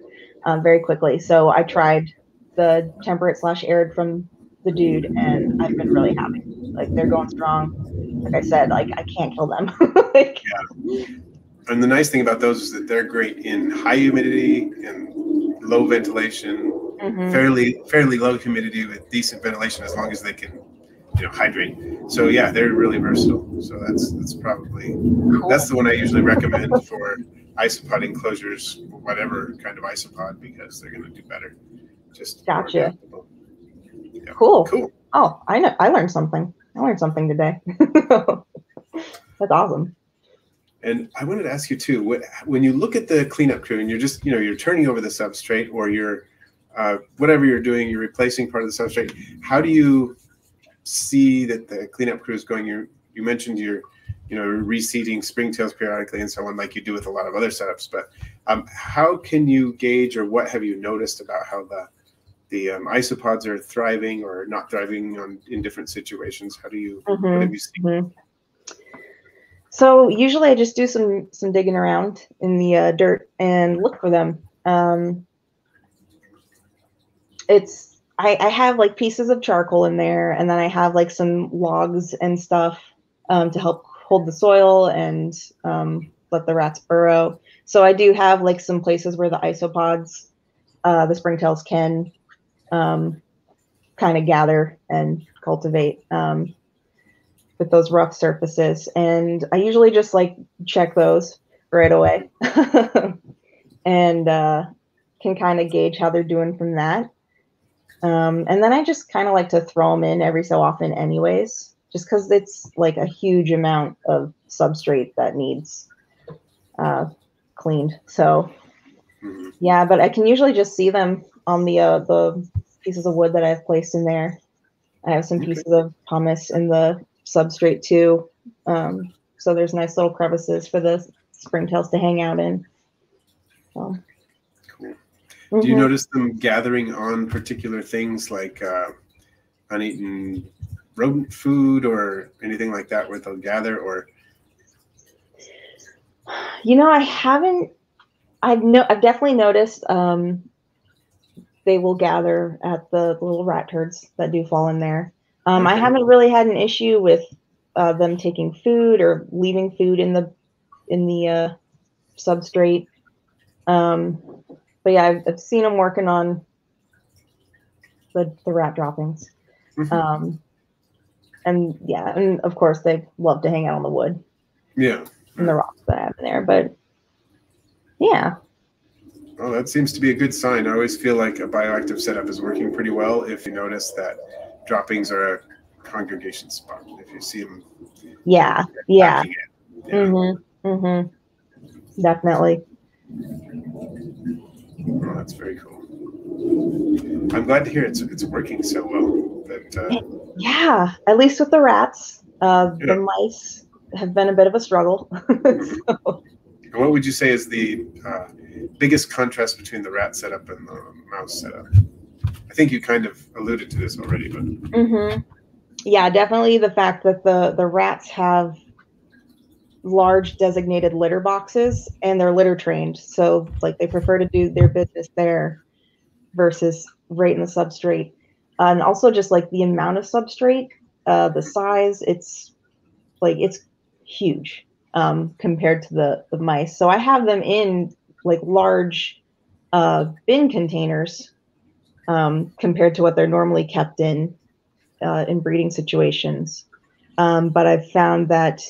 Speaker 2: very quickly. So I tried the temperate / arid from the dude, and I've been really happy. Like they're going strong. Like I said, like I can't kill them. Like,
Speaker 1: yeah. And the nice thing about those is that they're great in high humidity and low ventilation, fairly low humidity with decent ventilation, as long as they can, you know, hydrate. So yeah, they're really versatile. So that's probably that's the one I usually recommend for isopod enclosures, whatever kind of isopod, because they're going to do better. Just
Speaker 2: gotcha.
Speaker 1: Yeah.
Speaker 2: Cool. Oh, I know. I learned something. Today. That's awesome.
Speaker 1: And I wanted to ask you too, when you look at the cleanup crew and you're just, you know, you're turning over the substrate, or you're whatever you're doing, you're replacing part of the substrate. How do you see that the cleanup crew is going? You mentioned you're, you know, reseeding springtails periodically and so on, like you do with a lot of other setups. But how can you gauge, or what have you noticed about how the isopods are thriving or not thriving in different situations? How do you, what have you seen?
Speaker 2: So usually I just do some digging around in the dirt and look for them. I have like pieces of charcoal in there, and then I have like some logs and stuff to help hold the soil and let the rats burrow. So I do have like some places where the isopods, the springtails, can kind of gather and cultivate with those rough surfaces. And I usually just like check those right away and can kind of gauge how they're doing from that. And then I just kind of like to throw them in every so often anyways, just because it's like a huge amount of substrate that needs cleaned. So yeah, but I can usually just see them on the pieces of wood that I've placed in there. I have some pieces of pumice in the substrate too. So there's nice little crevices for the springtails to hang out in. So.
Speaker 1: Cool. Do you notice them gathering on particular things like uneaten rodent food or anything like that where they'll gather? Or,
Speaker 2: you know, I haven't. I've definitely noticed they will gather at the little rat turds that do fall in there. I haven't really had an issue with them taking food or leaving food in the substrate. But yeah, I've seen them working on the rat droppings. And yeah, and of course they love to hang out on the wood.
Speaker 1: Yeah.
Speaker 2: And the rocks that I have in there. But yeah.
Speaker 1: Well, that seems to be a good sign. I always feel like a bioactive setup is working pretty well if you notice that droppings are a congregation spot. If you see them.
Speaker 2: Yeah. Definitely.
Speaker 1: Oh, that's very cool. I'm glad to hear it's working so well.
Speaker 2: Yeah, at least with the rats. The mice have been a bit of a struggle. So.
Speaker 1: And what would you say is the biggest contrast between the rat setup and the mouse setup? I think you kind of alluded to this already, but
Speaker 2: yeah, definitely the fact that the rats have large designated litter boxes and they're litter trained, so like they prefer to do their business there versus right in the substrate. And also just like the amount of substrate, the size, it's huge compared to the mice. So I have them in like large bin containers compared to what they're normally kept in breeding situations. But I've found that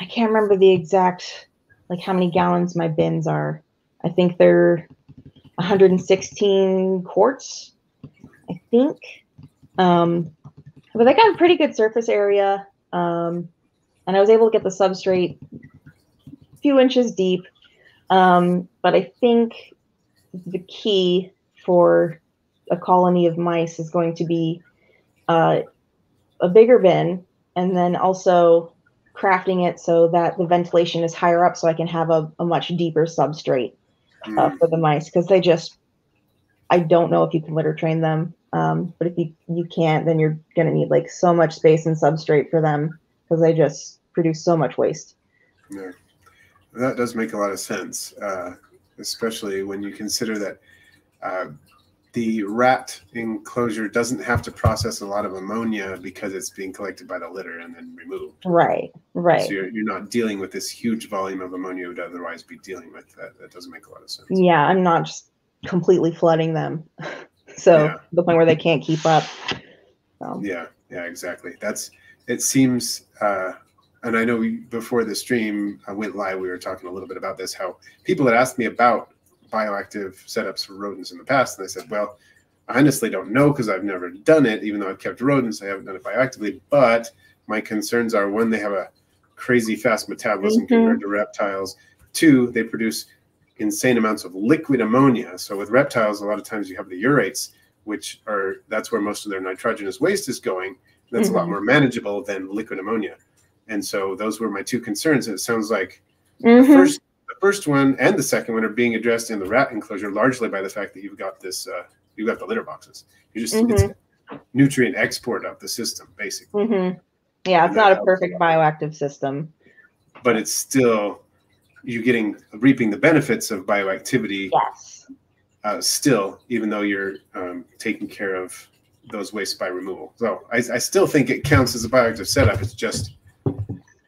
Speaker 2: I can't remember the exact, like how many gallons my bins are. I think they're 116 quarts, I think. But they got a pretty good surface area. And I was able to get the substrate a few inches deep. But I think the key for a colony of mice is going to be a bigger bin, and then also crafting it so that the ventilation is higher up so I can have a much deeper substrate for the mice, because they just, I don't know if you can litter train them, but if you can't, then you're going to need like so much space and substrate for them because they just produce so much waste.
Speaker 1: Yeah, that does make a lot of sense, especially when you consider that the rat enclosure doesn't have to process a lot of ammonia because it's being collected by the litter and then removed.
Speaker 2: Right, right.
Speaker 1: So you're not dealing with this huge volume of ammonia you would otherwise be dealing with. That doesn't make a lot of sense.
Speaker 2: Yeah, I'm not just completely flooding them. So
Speaker 1: yeah.
Speaker 2: the point where they can't keep up. So.
Speaker 1: Yeah, exactly. It seems, and I know before the stream went live, we were talking a little bit about this, how people had asked me about bioactive setups for rodents in the past, and I said, well, I honestly don't know because I've never done it. Even though I've kept rodents, I haven't done it bioactively. But my concerns are, one, they have a crazy fast metabolism compared to reptiles. Two, they produce insane amounts of liquid ammonia. So with reptiles, a lot of times you have the urates, that's where most of their nitrogenous waste is going. That's a lot more manageable than liquid ammonia. And so those were my two concerns. And it sounds like the first one and the second one are being addressed in the rat enclosure largely by the fact that you've got this, you've got the litter boxes. It's nutrient export of the system, basically.
Speaker 2: Yeah, it's not a perfect bioactive system,
Speaker 1: but it's still, you're reaping the benefits of bioactivity.
Speaker 2: Yes.
Speaker 1: Still, even though you're taking care of those wastes by removal. So I still think it counts as a bioactive setup. It's just,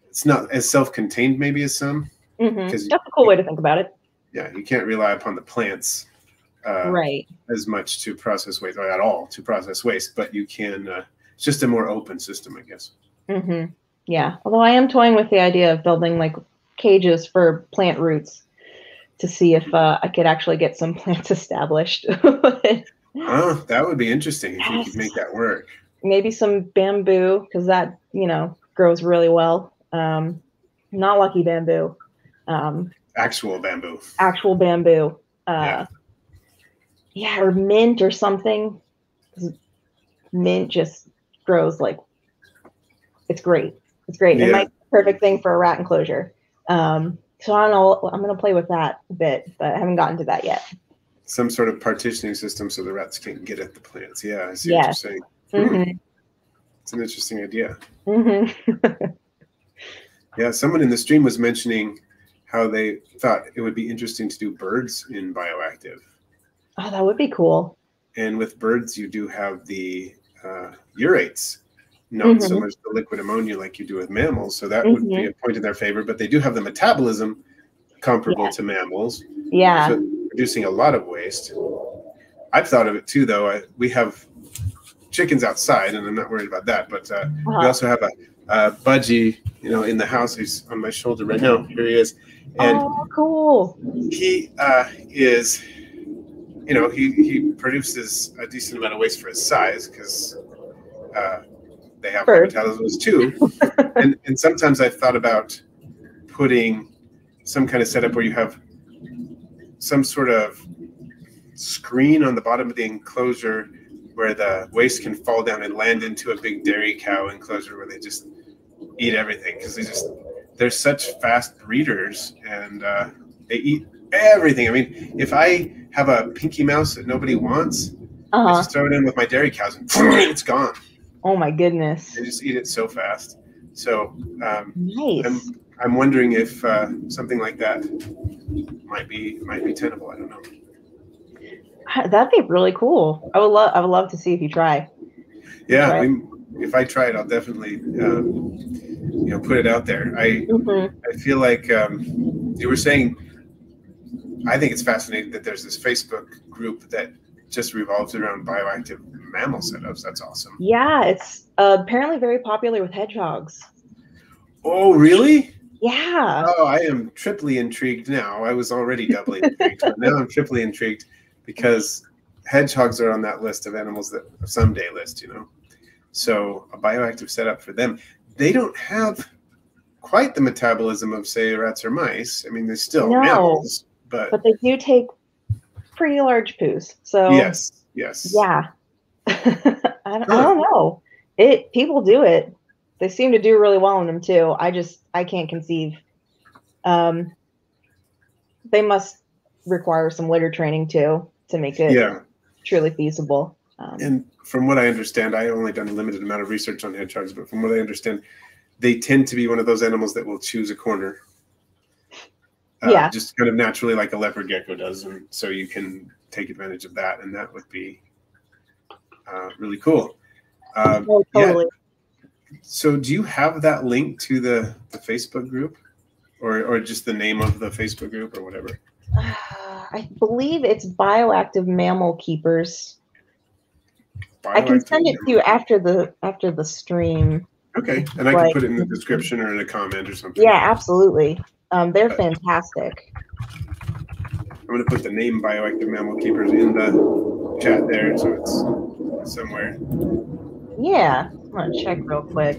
Speaker 1: it's not as self-contained maybe as some.
Speaker 2: That's a cool way to think about it.
Speaker 1: Yeah, you can't rely upon the plants as much to process waste, or at all to process waste, but you can, it's just a more open system, I guess.
Speaker 2: Yeah, although I am toying with the idea of building like cages for plant roots to see if I could actually get some plants established.
Speaker 1: That would be interesting if you could make that work.
Speaker 2: Maybe some bamboo, because that, grows really well. Not lucky bamboo.
Speaker 1: Actual bamboo.
Speaker 2: Actual bamboo. Yeah, or mint or something. Mint just grows like, it's great. It's great. Yeah. It might be the perfect thing for a rat enclosure. So I don't know. I'm going to play with that a bit, but I haven't gotten to that yet.
Speaker 1: Some sort of partitioning system so the rats can't get at the plants. Yeah, I see what you're saying. It's an interesting idea. Yeah, someone in the stream was mentioning how they thought it would be interesting to do birds in bioactive.
Speaker 2: Oh, that would be cool.
Speaker 1: And with birds, you do have the urates, not so much the liquid ammonia like you do with mammals. So that would be a point in their favor. But they do have the metabolism comparable to mammals.
Speaker 2: Yeah.
Speaker 1: So producing a lot of waste. I've thought of it too, though. We have chickens outside, and I'm not worried about that. But we also have a budgie, in the house. He's on my shoulder right now. Here he is. And
Speaker 2: cool.
Speaker 1: He is, he produces a decent amount of waste for his size because they have metabolisms too. and sometimes I've thought about putting some kind of setup where you have some sort of screen on the bottom of the enclosure where the waste can fall down and land into a big dairy cow enclosure where they just eat everything, because they're such fast breeders, and they eat everything. I mean, if I have a pinky mouse that nobody wants, I just throw it in with my dairy cows and it's gone.
Speaker 2: Oh my goodness.
Speaker 1: They just eat it so fast. So
Speaker 2: nice.
Speaker 1: I'm wondering if something like that might be tenable. I don't know.
Speaker 2: That'd be really cool. I would love to see if you try.
Speaker 1: Yeah, if I try it, I'll definitely put it out there. I feel like you were saying. I think it's fascinating that there's this Facebook group that just revolves around bioactive mammal setups. That's awesome.
Speaker 2: Yeah, it's apparently very popular with hedgehogs.
Speaker 1: Oh, really?
Speaker 2: Yeah.
Speaker 1: Oh, I am triply intrigued now. I was already doubly intrigued, but now I'm triply intrigued because hedgehogs are on that list of animals that someday list, So a bioactive setup for them. They don't have quite the metabolism of, say, rats or mice. I mean, they're still mammals, but
Speaker 2: they do take pretty large poos. So
Speaker 1: yes.
Speaker 2: Yeah. I don't know. People do it. They seem to do really well in them too. I can't conceive. They must require some litter training too to make it truly feasible.
Speaker 1: And from what I understand, I only done a limited amount of research on hedgehogs, but from what I understand, they tend to be one of those animals that will choose a corner. Just kind of naturally, like a leopard gecko does, and so you can take advantage of that, and that would be really cool.
Speaker 2: Totally.
Speaker 1: Yeah. So, do you have that link to the Facebook group, or just the name of the Facebook group, or whatever?
Speaker 2: I believe it's Bioactive Mammal Keepers. I can send it to you after the stream.
Speaker 1: Okay, and I can put it in the description or in a comment or something.
Speaker 2: Yeah, absolutely. They're fantastic.
Speaker 1: I'm going to put the name Bioactive Mammal Keepers in the chat there, so it's somewhere.
Speaker 2: Yeah, I'm going to check real quick.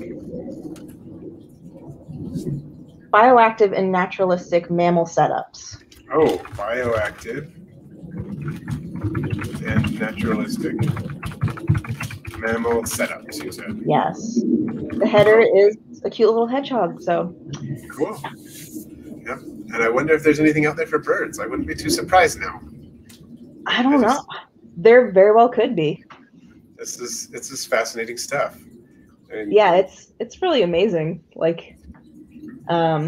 Speaker 2: Bioactive and naturalistic mammal setups.
Speaker 1: Oh, bioactive and naturalistic mammal setups, you said.
Speaker 2: Yes. The header is a cute little hedgehog, so.
Speaker 1: Cool. Yep. And I wonder if there's anything out there for birds. I wouldn't be too surprised now.
Speaker 2: I don't know. There very well could be.
Speaker 1: It's just fascinating stuff.
Speaker 2: Yeah, it's really amazing. Like, I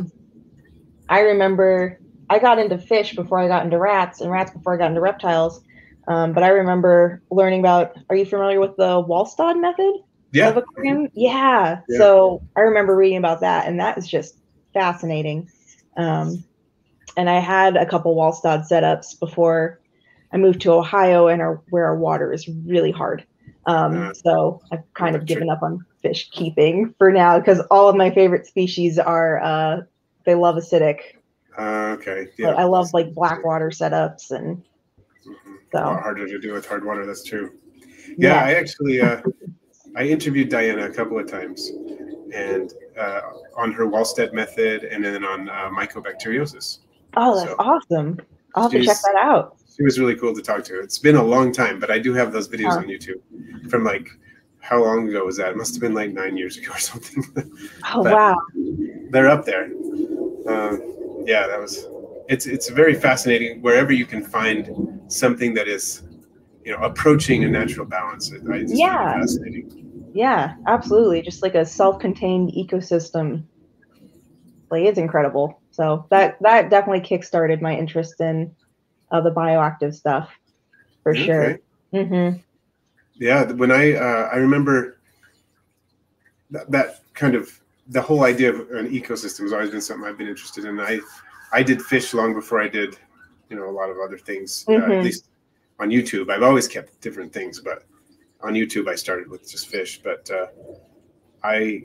Speaker 2: remember I got into fish before I got into rats, and rats before I got into reptiles. But I remember learning about. Are you familiar with the Wallstad method?
Speaker 1: Yeah.
Speaker 2: Of aquarium? Yeah. So I remember reading about that, and that is just fascinating. And I had a couple Wallstad setups before I moved to Ohio, and where our water is really hard. So I've kind of given up on fish keeping for now because all of my favorite species are they love acidic.
Speaker 1: Okay. Yeah.
Speaker 2: I love like blackwater setups, and so
Speaker 1: a lot harder to do with hard water. That's true. Yeah. I actually I interviewed Diana a couple of times, and on her Wallstead method, and then on mycobacteriosis.
Speaker 2: Oh, that's awesome! I'll have to check that out.
Speaker 1: She was really cool to talk to. It's been a long time, but I do have those videos on YouTube from like, how long ago was that? It must have been like 9 years ago or something.
Speaker 2: Oh, wow.
Speaker 1: They're up there. Yeah, that was, it's very fascinating wherever you can find something that is, approaching a natural balance. It's really fascinating.
Speaker 2: Yeah, absolutely. Just like a self-contained ecosystem. Like, it's incredible. So that definitely kickstarted my interest in the bioactive stuff, for sure. Mm-hmm.
Speaker 1: Yeah, when I remember that kind of the whole idea of an ecosystem has always been something I've been interested in. I did fish long before I did, a lot of other things. At least on YouTube, I've always kept different things, but on YouTube I started with just fish. But I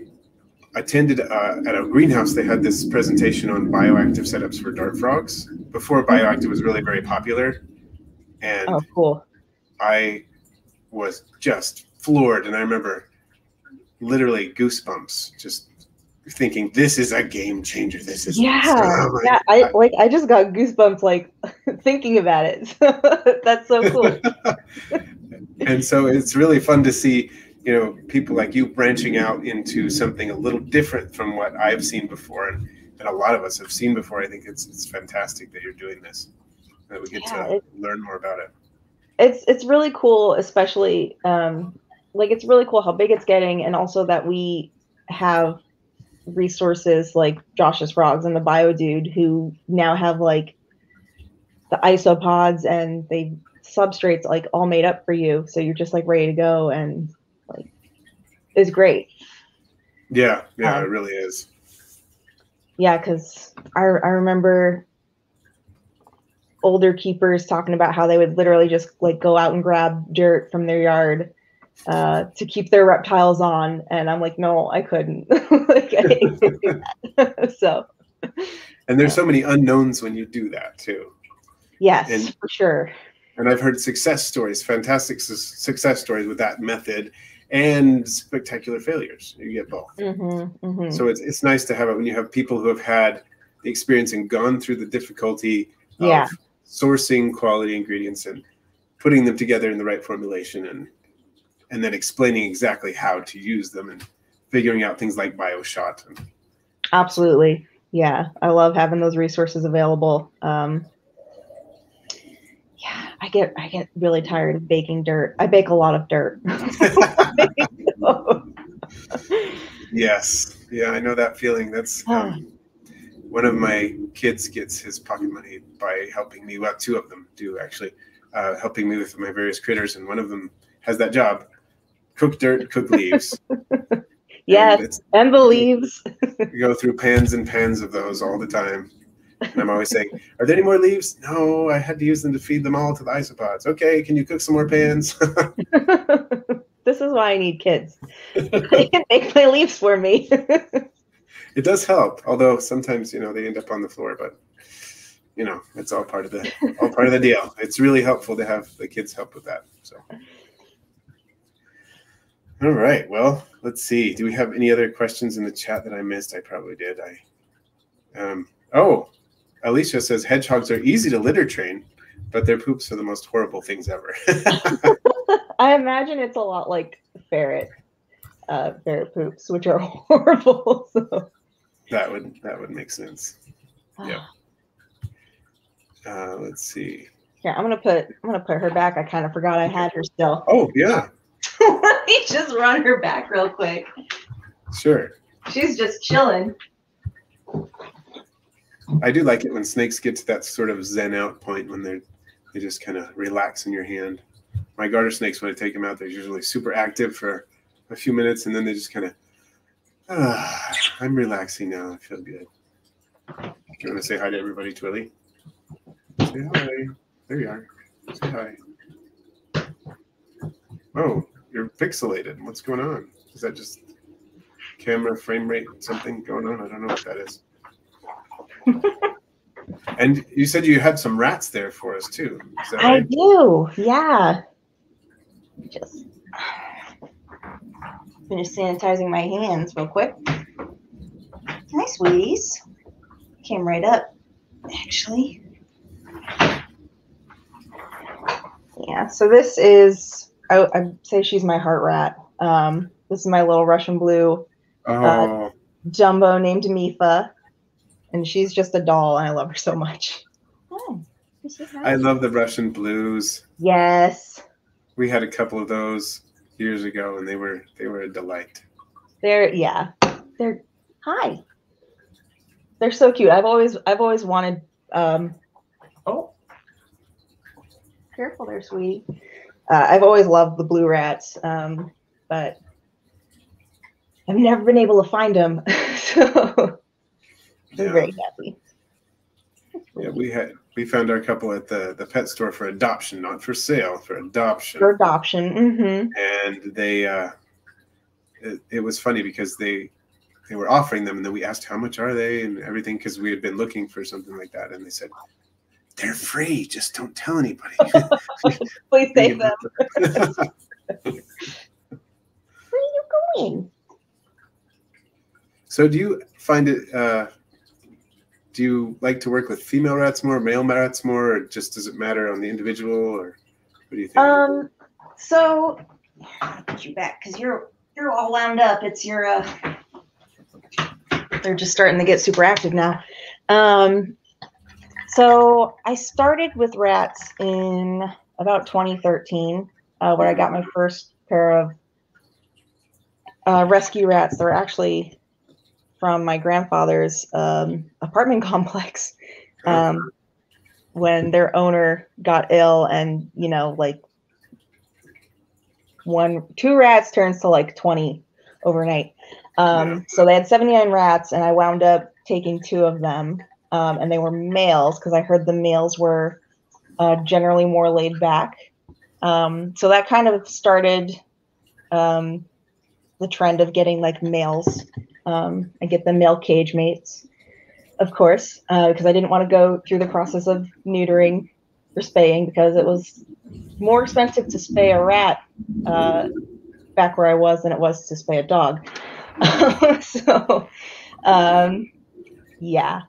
Speaker 1: attended at a greenhouse. They had this presentation on bioactive setups for dart frogs before bioactive was really very popular. And
Speaker 2: cool.
Speaker 1: I was just floored. And I remember literally goosebumps, just thinking, this is a game changer. This is
Speaker 2: I just got goosebumps like thinking about it. That's so cool.
Speaker 1: And so it's really fun to see people like you branching out into something a little different from what I've seen before, and a lot of us have seen before. I think it's fantastic that you're doing this, that we get to learn more about it.
Speaker 2: It's really cool, especially it's really cool how big it's getting, and also that we have resources like Josh's Frogs and the Bio Dude, who now have like the isopods, and they substrates like all made up for you, so you're just like ready to go, and like it's great.
Speaker 1: Yeah, it really is.
Speaker 2: Yeah, because I remember older keepers talking about how they would literally just like go out and grab dirt from their yard to keep their reptiles on, and I'm like, no, I couldn't. Like, I hate to do that. So,
Speaker 1: and there's so many unknowns when you do that too.
Speaker 2: Yes, for sure.
Speaker 1: And I've heard success stories, fantastic success stories with that method, and spectacular failures. You get both. So it's nice to have it when you have people who have had the experience and gone through the difficulty of sourcing quality ingredients and putting them together in the right formulation, and then explaining exactly how to use them and figuring out things like BioShot.
Speaker 2: Absolutely. Yeah, I love having those resources available. Yeah, I get really tired of baking dirt. I bake a lot of dirt.
Speaker 1: Yes. Yeah, I know that feeling. That's one of my kids gets his pocket money by helping me. Well, two of them do actually, helping me with my various critters, and one of them has that job: cook dirt, cook leaves.
Speaker 2: Yes, and the leaves.
Speaker 1: We go through pans and pans of those all the time. And I'm always saying, are there any more leaves? No, I had to use them to feed them all to the isopods. Okay, can you cook some more pans?
Speaker 2: This is why I need kids. They can make my leaves for me.
Speaker 1: It does help, although sometimes, they end up on the floor, but it's all part of the deal. It's really helpful to have the kids help with that. So, all right. Well, let's see. Do we have any other questions in the chat that I missed? I probably did. Alicia says hedgehogs are easy to litter train, but their poops are the most horrible things ever.
Speaker 2: I imagine it's a lot like ferret poops, which are horrible. So.
Speaker 1: That would make sense. Yeah. Let's see.
Speaker 2: Yeah, I'm gonna put her back. I kind of forgot I had her still.
Speaker 1: Oh yeah.
Speaker 2: Let me just run her back real quick.
Speaker 1: Sure.
Speaker 2: She's just chilling.
Speaker 1: I do like it when snakes get to that sort of zen out point when they just kind of relax in your hand. My garter snakes, when I take them out, they're usually super active for a few minutes, and then they just kind of, I'm relaxing now. I feel good. You want to say hi to everybody, Twilly? Say hi. There you are. Say hi. Oh, you're pixelated. What's going on? Is that just camera frame rate something going on? I don't know what that is. And you said you had some rats there for us too. Is that right?
Speaker 2: I do, yeah. Just finish sanitizing my hands real quick. Hi, sweeties. Came right up, actually. Yeah, so this is, I'd say she's my heart rat. This is my little Russian blue jumbo named Mifa. And she's just a doll, and I love her so much. Oh,
Speaker 1: I love the Russian blues.
Speaker 2: Yes.
Speaker 1: We had a couple of those years ago, and they were a delight.
Speaker 2: They're hi. They're so cute. I've always wanted. Oh, careful there, sweetie. I've always loved the blue rats, but I've never been able to find them. So. We're very happy.
Speaker 1: Yeah, we found our couple at the pet store for adoption, not for sale, for adoption.
Speaker 2: For adoption.
Speaker 1: And they it was funny because they were offering them, and then we asked how much are they and everything, because we had been looking for something like that, and they said they're free, just don't tell anybody.
Speaker 2: Please save them. Where are you going?
Speaker 1: So do you find it do you like to work with female rats more, male rats more, or just does it matter on the individual, or what do you think?
Speaker 2: So I'll put you back because you're all wound up. It's your they're just starting to get super active now. So I started with rats in about 2013, where I got my first pair of rescue rats. They were actually from my grandfather's apartment complex. when their owner got ill, and like 2 rats turns to like 20 overnight. So they had 79 rats, and I wound up taking 2 of them, and they were males because I heard the males were generally more laid back. So that kind of started the trend of getting like males. I get the male cage mates, of course, because I didn't want to go through the process of neutering or spaying, because it was more expensive to spay a rat back where I was than it was to spay a dog. So, yeah.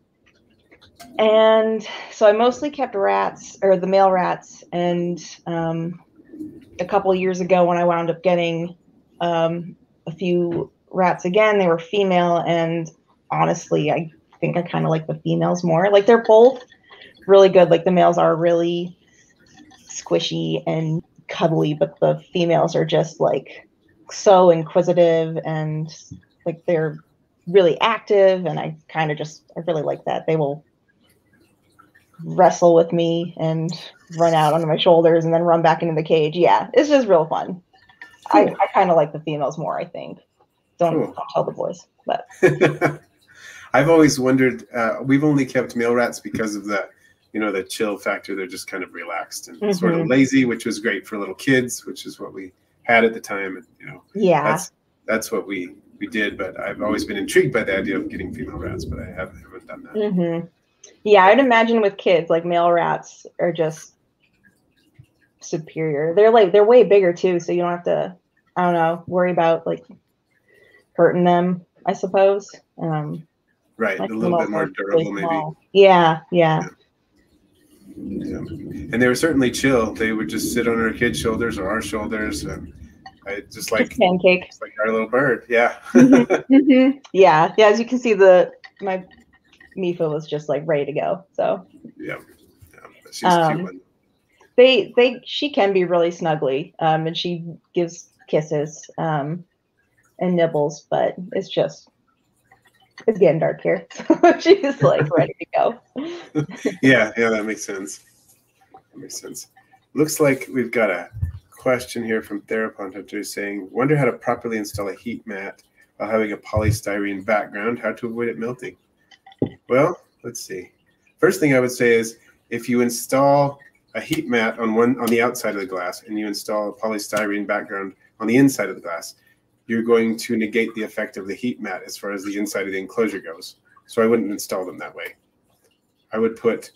Speaker 2: And so I mostly kept rats, or the male rats, and a couple of years ago when I wound up getting a few rats again, they were female, and honestly, I think I kind of like the females more. Like, they're both really good. Like, the males are really squishy and cuddly, but the females are just like so inquisitive, and like they're really active, and I really like that. They will wrestle with me and run out onto my shoulders and then run back into the cage. Yeah, it's just real fun. Cool. I kind of like the females more, I think. Don't tell the boys, but
Speaker 1: I've always wondered, we've only kept male rats because of the chill factor. They're just kind of relaxed and sort of lazy, which was great for little kids, which is what we had at the time. And,
Speaker 2: yeah,
Speaker 1: that's what we did. But I've always been intrigued by the idea of getting female rats, but I haven't done that.
Speaker 2: Yeah, I'd imagine with kids, like, male rats are just superior. They're way bigger too, so you don't have to, I don't know, worry about like hurting them, I suppose.
Speaker 1: Right, a little bit more durable, maybe.
Speaker 2: Yeah.
Speaker 1: And they were certainly chill. They would just sit on our kids' shoulders or our shoulders. I just like
Speaker 2: pancake,
Speaker 1: just like our little bird. Yeah.
Speaker 2: Yeah. As you can see, my Mifa was just like ready to go. So
Speaker 1: yeah, she's a cute one.
Speaker 2: She can be really snuggly, and she gives kisses and nibbles, but it's getting dark here, so she's like ready to go.
Speaker 1: yeah, that makes sense. Looks like we've got a question here from Therapon Hunter saying, wonder how to properly install a heat mat while having a polystyrene background, how to avoid it melting. Well, let's see. First thing I would say is, if you install a heat mat on the outside of the glass and you install a polystyrene background on the inside of the glass, you're going to negate the effect of the heat mat as far as the inside of the enclosure goes. So I wouldn't install them that way. I would put,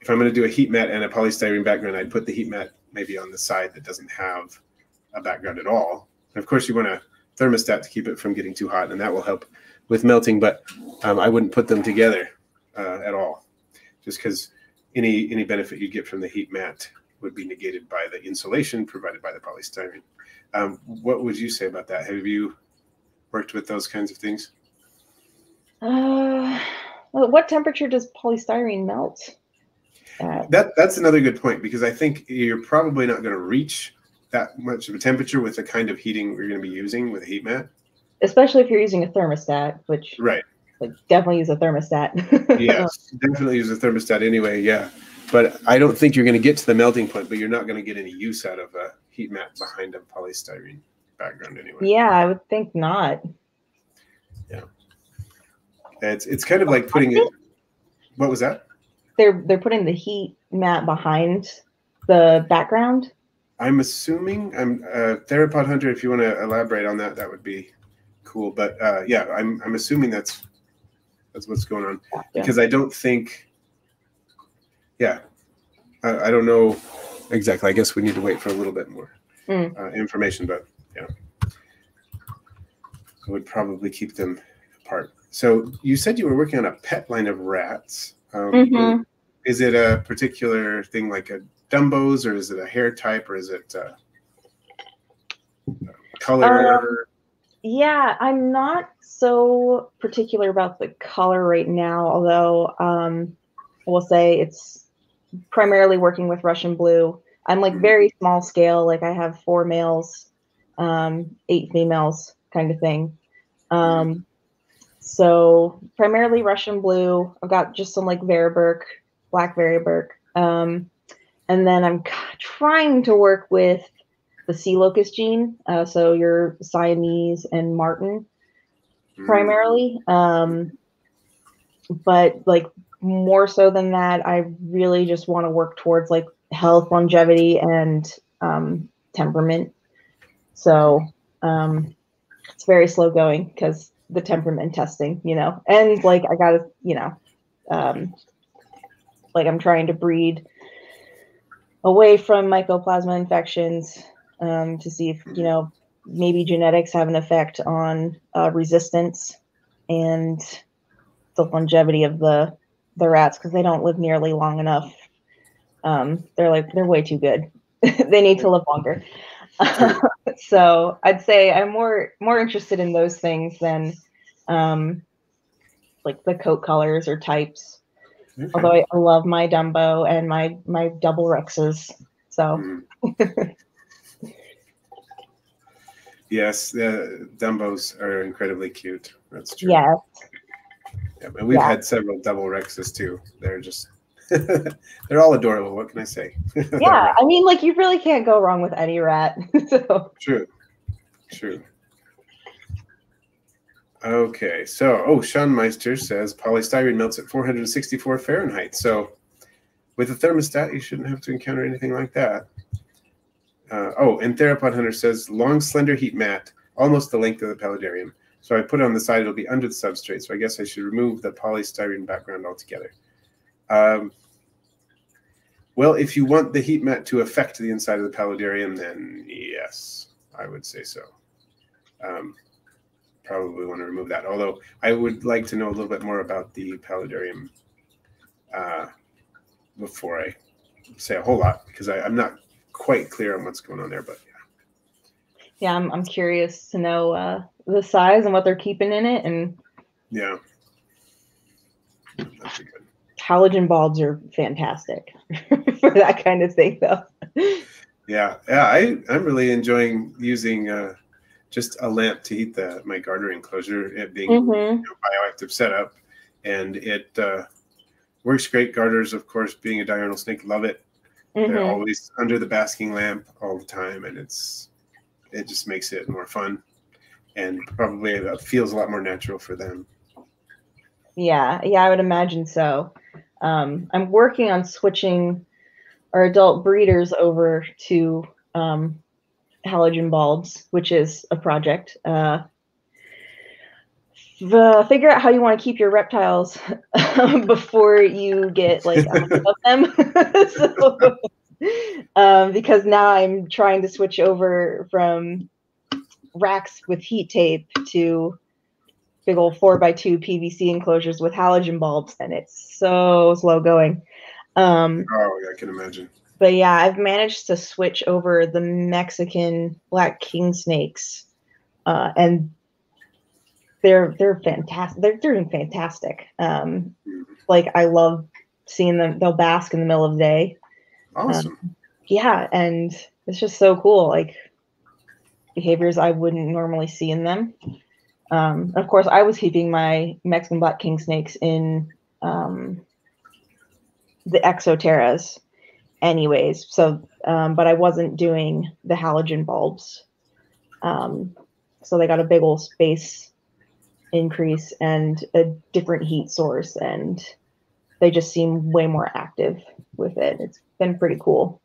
Speaker 1: if I'm going to do a heat mat and a polystyrene background, I'd put the heat mat maybe on the side that doesn't have a background at all. And of course, you want a thermostat to keep it from getting too hot, and that will help with melting, but I wouldn't put them together at all, just because any benefit you get from the heat mat would be negated by the insulation provided by the polystyrene. What would you say about that? Have you worked with those kinds of things?
Speaker 2: Well, what temperature does polystyrene melt at?
Speaker 1: That's another good point, because I think you're probably not going to reach that much of a temperature with the kind of heating you're going to be using with a heat mat.
Speaker 2: Especially if you're using a thermostat, which
Speaker 1: right.
Speaker 2: Like, definitely use a thermostat.
Speaker 1: Yes, definitely use a thermostat anyway, yeah. But I don't think you're going to get to the melting point, but you're not going to get any use out of a heat mat behind a polystyrene background anyway.
Speaker 2: Yeah, I would think not.
Speaker 1: Yeah. It's kind of like putting it. What was that?
Speaker 2: They're putting the heat mat behind the background.
Speaker 1: I'm assuming. I'm Therapod Hunter. If you want to elaborate on that, that would be cool. But yeah, I'm assuming that's what's going on, because I don't think. Yeah, I don't know exactly. I guess we need to wait for a little bit more information, but yeah, I would probably keep them apart. So you said you were working on a pet line of rats. Is it a particular thing, like a Dumbos, or is it a hair type, or is it color or whatever?
Speaker 2: Yeah, I'm not so particular about the color right now, although I will say it's primarily working with Russian blue. I'm like very small scale, like I have 4 males, 8 females kind of thing. So primarily Russian blue. I've got just some like Variberg, black Variberg, And then I'm trying to work with the sea locust gene, so your Siamese and Martin primarily. But like more so than that, I really just want to work towards like health, longevity, and temperament. So it's very slow going because the temperament testing, you know, and like I gotta, you know, like I'm trying to breed away from Mycoplasma infections to see if, you know, maybe genetics have an effect on resistance and the longevity of the rats, because they don't live nearly long enough. They're way too good. They need to live longer. So I'd say I'm more interested in those things than like the coat colors or types. Okay. Although I love my Dumbo and my double Rexes. So
Speaker 1: yes, the Dumbos are incredibly cute. That's true.
Speaker 2: Yeah.
Speaker 1: Yeah, and we've had several double Rexes too. They're just they're all adorable. What can I say?
Speaker 2: Yeah, I mean, like you really can't go wrong with any rat. So.
Speaker 1: True. Okay, so Sean Meister says polystyrene melts at 464 Fahrenheit. So with a thermostat, you shouldn't have to encounter anything like that. And Theropod Hunter says long, slender heat mat, almost the length of the paludarium. So I put it on the side, it'll be under the substrate. So I guess I should remove the polystyrene background altogether. Well, if you want the heat mat to affect the inside of the paludarium, then yes, I would say so. Probably want to remove that. Although I would like to know a little bit more about the paludarium before I say a whole lot, because I'm not quite clear on what's going on there. But
Speaker 2: yeah, I'm curious to know the size and what they're keeping in it, and
Speaker 1: yeah, that'd be good.
Speaker 2: Halogen bulbs are fantastic for that kind of thing, though.
Speaker 1: Yeah, I'm really enjoying using just a lamp to heat my garter enclosure, it being bioactive setup, and it works great. Garters, of course, being a diurnal snake, love it. They're always under the basking lamp all the time, and it just makes it more fun, and probably feels a lot more natural for them.
Speaker 2: Yeah, I would imagine so. I'm working on switching our adult breeders over to halogen bulbs, which is a project. Figure out how you want to keep your reptiles before you get like 100 of them. Because now I'm trying to switch over from racks with heat tape to big old 4x2 PVC enclosures with halogen bulbs, and it's so slow going.
Speaker 1: I can imagine.
Speaker 2: But yeah, I've managed to switch over the Mexican black king snakes, and they're fantastic. They're doing fantastic. Like I love seeing them. They'll bask in the middle of the day.
Speaker 1: Awesome.
Speaker 2: Yeah, and it's just so cool. Like behaviors I wouldn't normally see in them. Of course, I was keeping my Mexican black king snakes in the exoterras anyways. So, but I wasn't doing the halogen bulbs. So they got a big old space increase and a different heat source, and they just seem way more active with it. It's been pretty cool.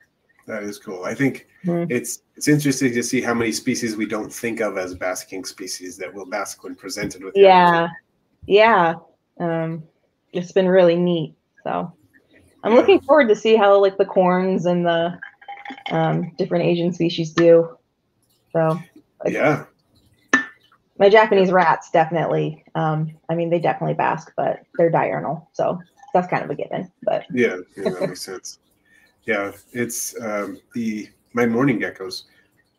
Speaker 1: That is cool. I think it's interesting to see how many species we don't think of as basking species that will bask when presented with.
Speaker 2: Yeah. It's been really neat. So I'm looking forward to see how like the corns and the different Asian species do. So
Speaker 1: yeah.
Speaker 2: My Japanese rats definitely. I mean, they definitely bask, but they're diurnal, so that's kind of a given. But
Speaker 1: yeah, that makes sense. Yeah, it's my morning geckos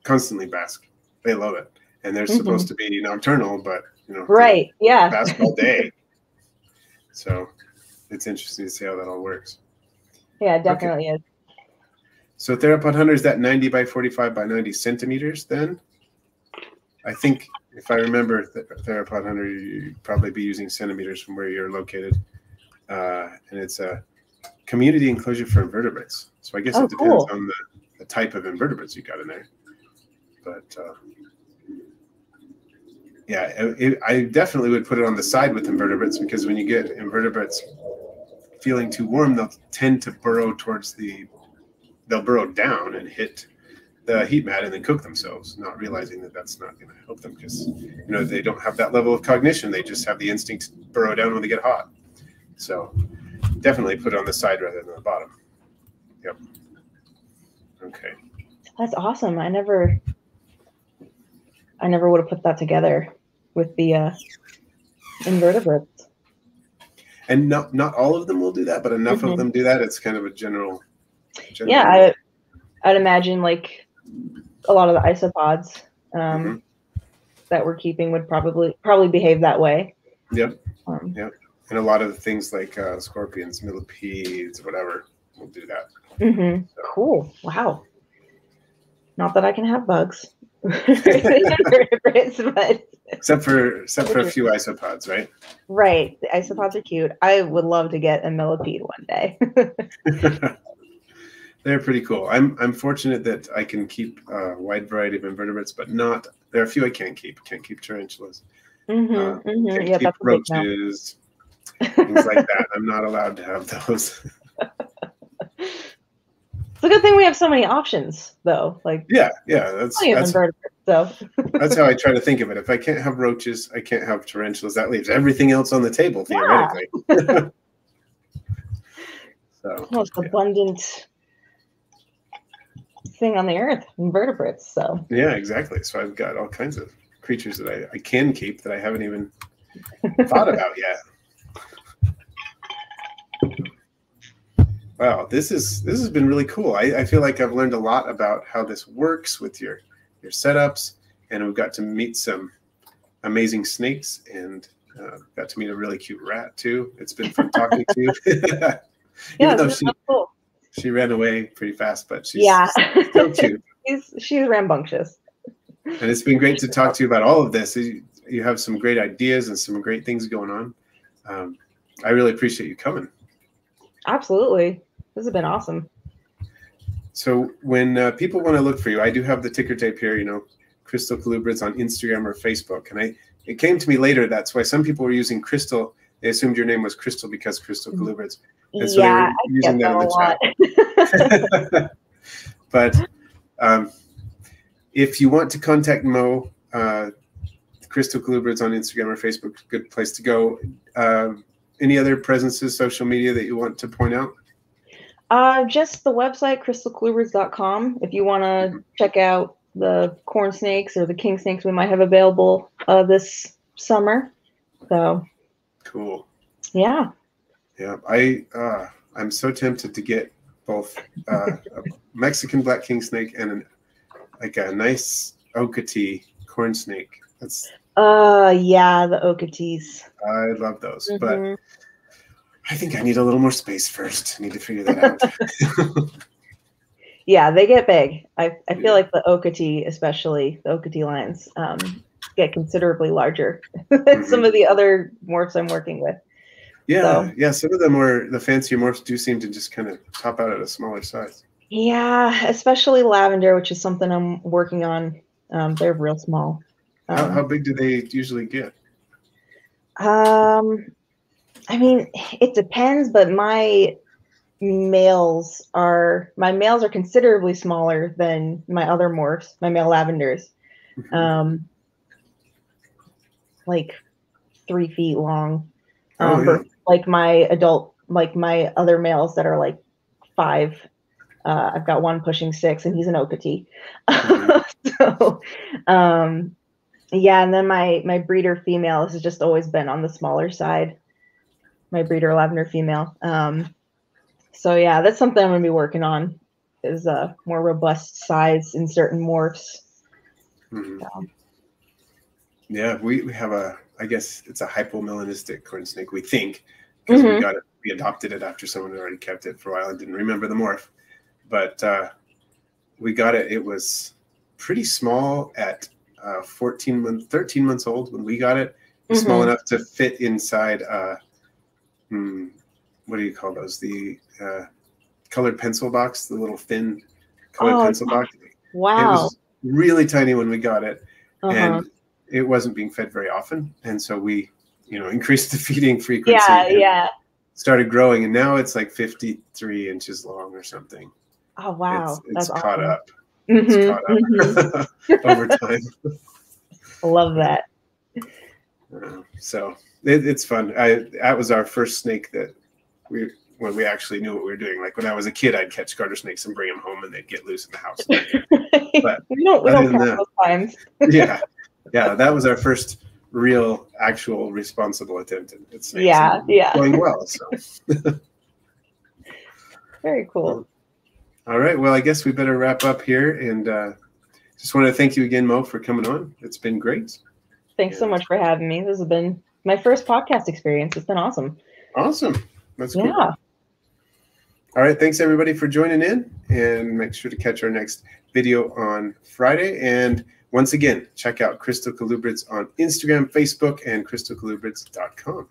Speaker 1: constantly bask. They love it, and they're supposed to be nocturnal, but
Speaker 2: right, yeah,
Speaker 1: bask all day. So it's interesting to see how that all works.
Speaker 2: Yeah, it definitely is.
Speaker 1: So Theropod Hunter, is that 90 by 45 by 90 centimeters then? I think if I remember Theropod Hunter, you'd probably be using centimeters from where you're located. And it's a community enclosure for invertebrates. So I guess it depends
Speaker 2: cool.
Speaker 1: on the type of invertebrates you got in there. But yeah, I definitely would put it on the side with invertebrates, because when you get invertebrates feeling too warm, they'll tend to burrow they'll burrow down and hit the heat mat and then cook themselves, not realizing that that's not going to help them, because they don't have that level of cognition. They just have the instinct to burrow down when they get hot. So definitely put it on the side rather than the bottom. Yep. Okay.
Speaker 2: That's awesome. I never would have put that together with the invertebrates.
Speaker 1: And not all of them will do that, but enough of them do that. It's kind of a general
Speaker 2: yeah, I'd imagine like a lot of the isopods that we're keeping would probably behave that way.
Speaker 1: Yep. Yep. And a lot of things like scorpions, millipedes, whatever, will do that.
Speaker 2: So. Cool. Wow. Not that I can have bugs. But
Speaker 1: except for a few isopods, right?
Speaker 2: Right. The isopods are cute. I would love to get a millipede one day.
Speaker 1: They're pretty cool. I'm fortunate that I can keep a wide variety of invertebrates, but there are a few I can't keep. Can't keep tarantulas. Can't keep roaches, things like that. I'm not allowed to have those.
Speaker 2: It's a good thing we have so many options, though. Like
Speaker 1: yeah, that's
Speaker 2: invertebrates. So
Speaker 1: that's how I try to think of it. If I can't have roaches, I can't have tarantulas. That leaves everything else on the table, theoretically. So
Speaker 2: most abundant thing on the earth, invertebrates. So
Speaker 1: yeah, exactly. So I've got all kinds of creatures that I can keep that I haven't even thought about yet. Wow, this has been really cool. I feel like I've learned a lot about how this works with your setups, and we've got to meet some amazing snakes, and got to meet a really cute rat too. It's been fun talking to you. Even though she ran away pretty fast, but she's so cute.
Speaker 2: She's rambunctious.
Speaker 1: And it's been great to talk to you about all of this. You have some great ideas and some great things going on. I really appreciate you coming.
Speaker 2: Absolutely. This has been awesome.
Speaker 1: So when people want to look for you, I do have the ticker tape here, Crystal Colubrids on Instagram or Facebook. And it came to me later. That's why some people were using Crystal. They assumed your name was Crystal because Crystal Colubrids. And so they were using that in the chat. But if you want to contact Mo, Crystal Colubrids on Instagram or Facebook, good place to go. Any other presences, social media that you want to point out?
Speaker 2: Just the website, crystalcolubrids.com. If you want to check out the corn snakes or the king snakes we might have available this summer. So
Speaker 1: cool.
Speaker 2: Yeah.
Speaker 1: Yeah. I'm so tempted to get both a Mexican black king snake and a nice Okatee corn snake.
Speaker 2: Yeah, the Okatees.
Speaker 1: I love those, but I think I need a little more space first. I need to figure that out.
Speaker 2: Yeah, they get big. I feel like the Okatee, especially the Okatee lines, get considerably larger than some of the other morphs I'm working with.
Speaker 1: Yeah, yeah. Some of the fancier morphs do seem to just kind of top out at a smaller size.
Speaker 2: Yeah, especially lavender, which is something I'm working on. They're real small.
Speaker 1: How big do they usually get?
Speaker 2: I mean, it depends, but my males are considerably smaller than my other morphs, my male lavenders. Like 3 feet long. But like my other males that are like 5. I've got one pushing 6, and he's an Okatee. So, yeah, and then my breeder female has just always been on the smaller side. My breeder lavender female. So yeah, that's something I'm gonna be working on, is a more robust size in certain morphs.
Speaker 1: Yeah, we have I guess it's a hypomelanistic corn snake, we think, because we adopted it after someone had already kept it for a while and didn't remember the morph. But we got it. It was pretty small at 13 months old when we got it. It was small enough to fit inside what do you call those? The colored pencil box, the little thin colored pencil box.
Speaker 2: Wow.
Speaker 1: It was really tiny when we got it,
Speaker 2: Uh-huh.
Speaker 1: and it wasn't being fed very often. And so we, increased the feeding frequency.
Speaker 2: Yeah.
Speaker 1: Started growing, and now it's like 53 inches long or something.
Speaker 2: Oh, wow.
Speaker 1: It's
Speaker 2: That's
Speaker 1: caught
Speaker 2: awesome.
Speaker 1: up. It's caught up over time.
Speaker 2: Love that.
Speaker 1: So it's fun. That was our first snake that when we actually knew what we were doing. Like when I was a kid, I'd catch garter snakes and bring them home, and they'd get loose in the house. But
Speaker 2: we don't count those times.
Speaker 1: yeah, that was our first real, actual, responsible attempt at snakes.
Speaker 2: Yeah.
Speaker 1: Going well. So
Speaker 2: very cool.
Speaker 1: All right. Well, I guess we better wrap up here, and just want to thank you again, Mo, for coming on. It's been great.
Speaker 2: Thanks so much for having me. This has been my first podcast experience. It's been awesome.
Speaker 1: Awesome. That's cool.
Speaker 2: Yeah.
Speaker 1: All right. Thanks, everybody, for joining in. And make sure to catch our next video on Friday. And once again, check out Crystal Colubrids on Instagram, Facebook, and crystalcolubrids.com.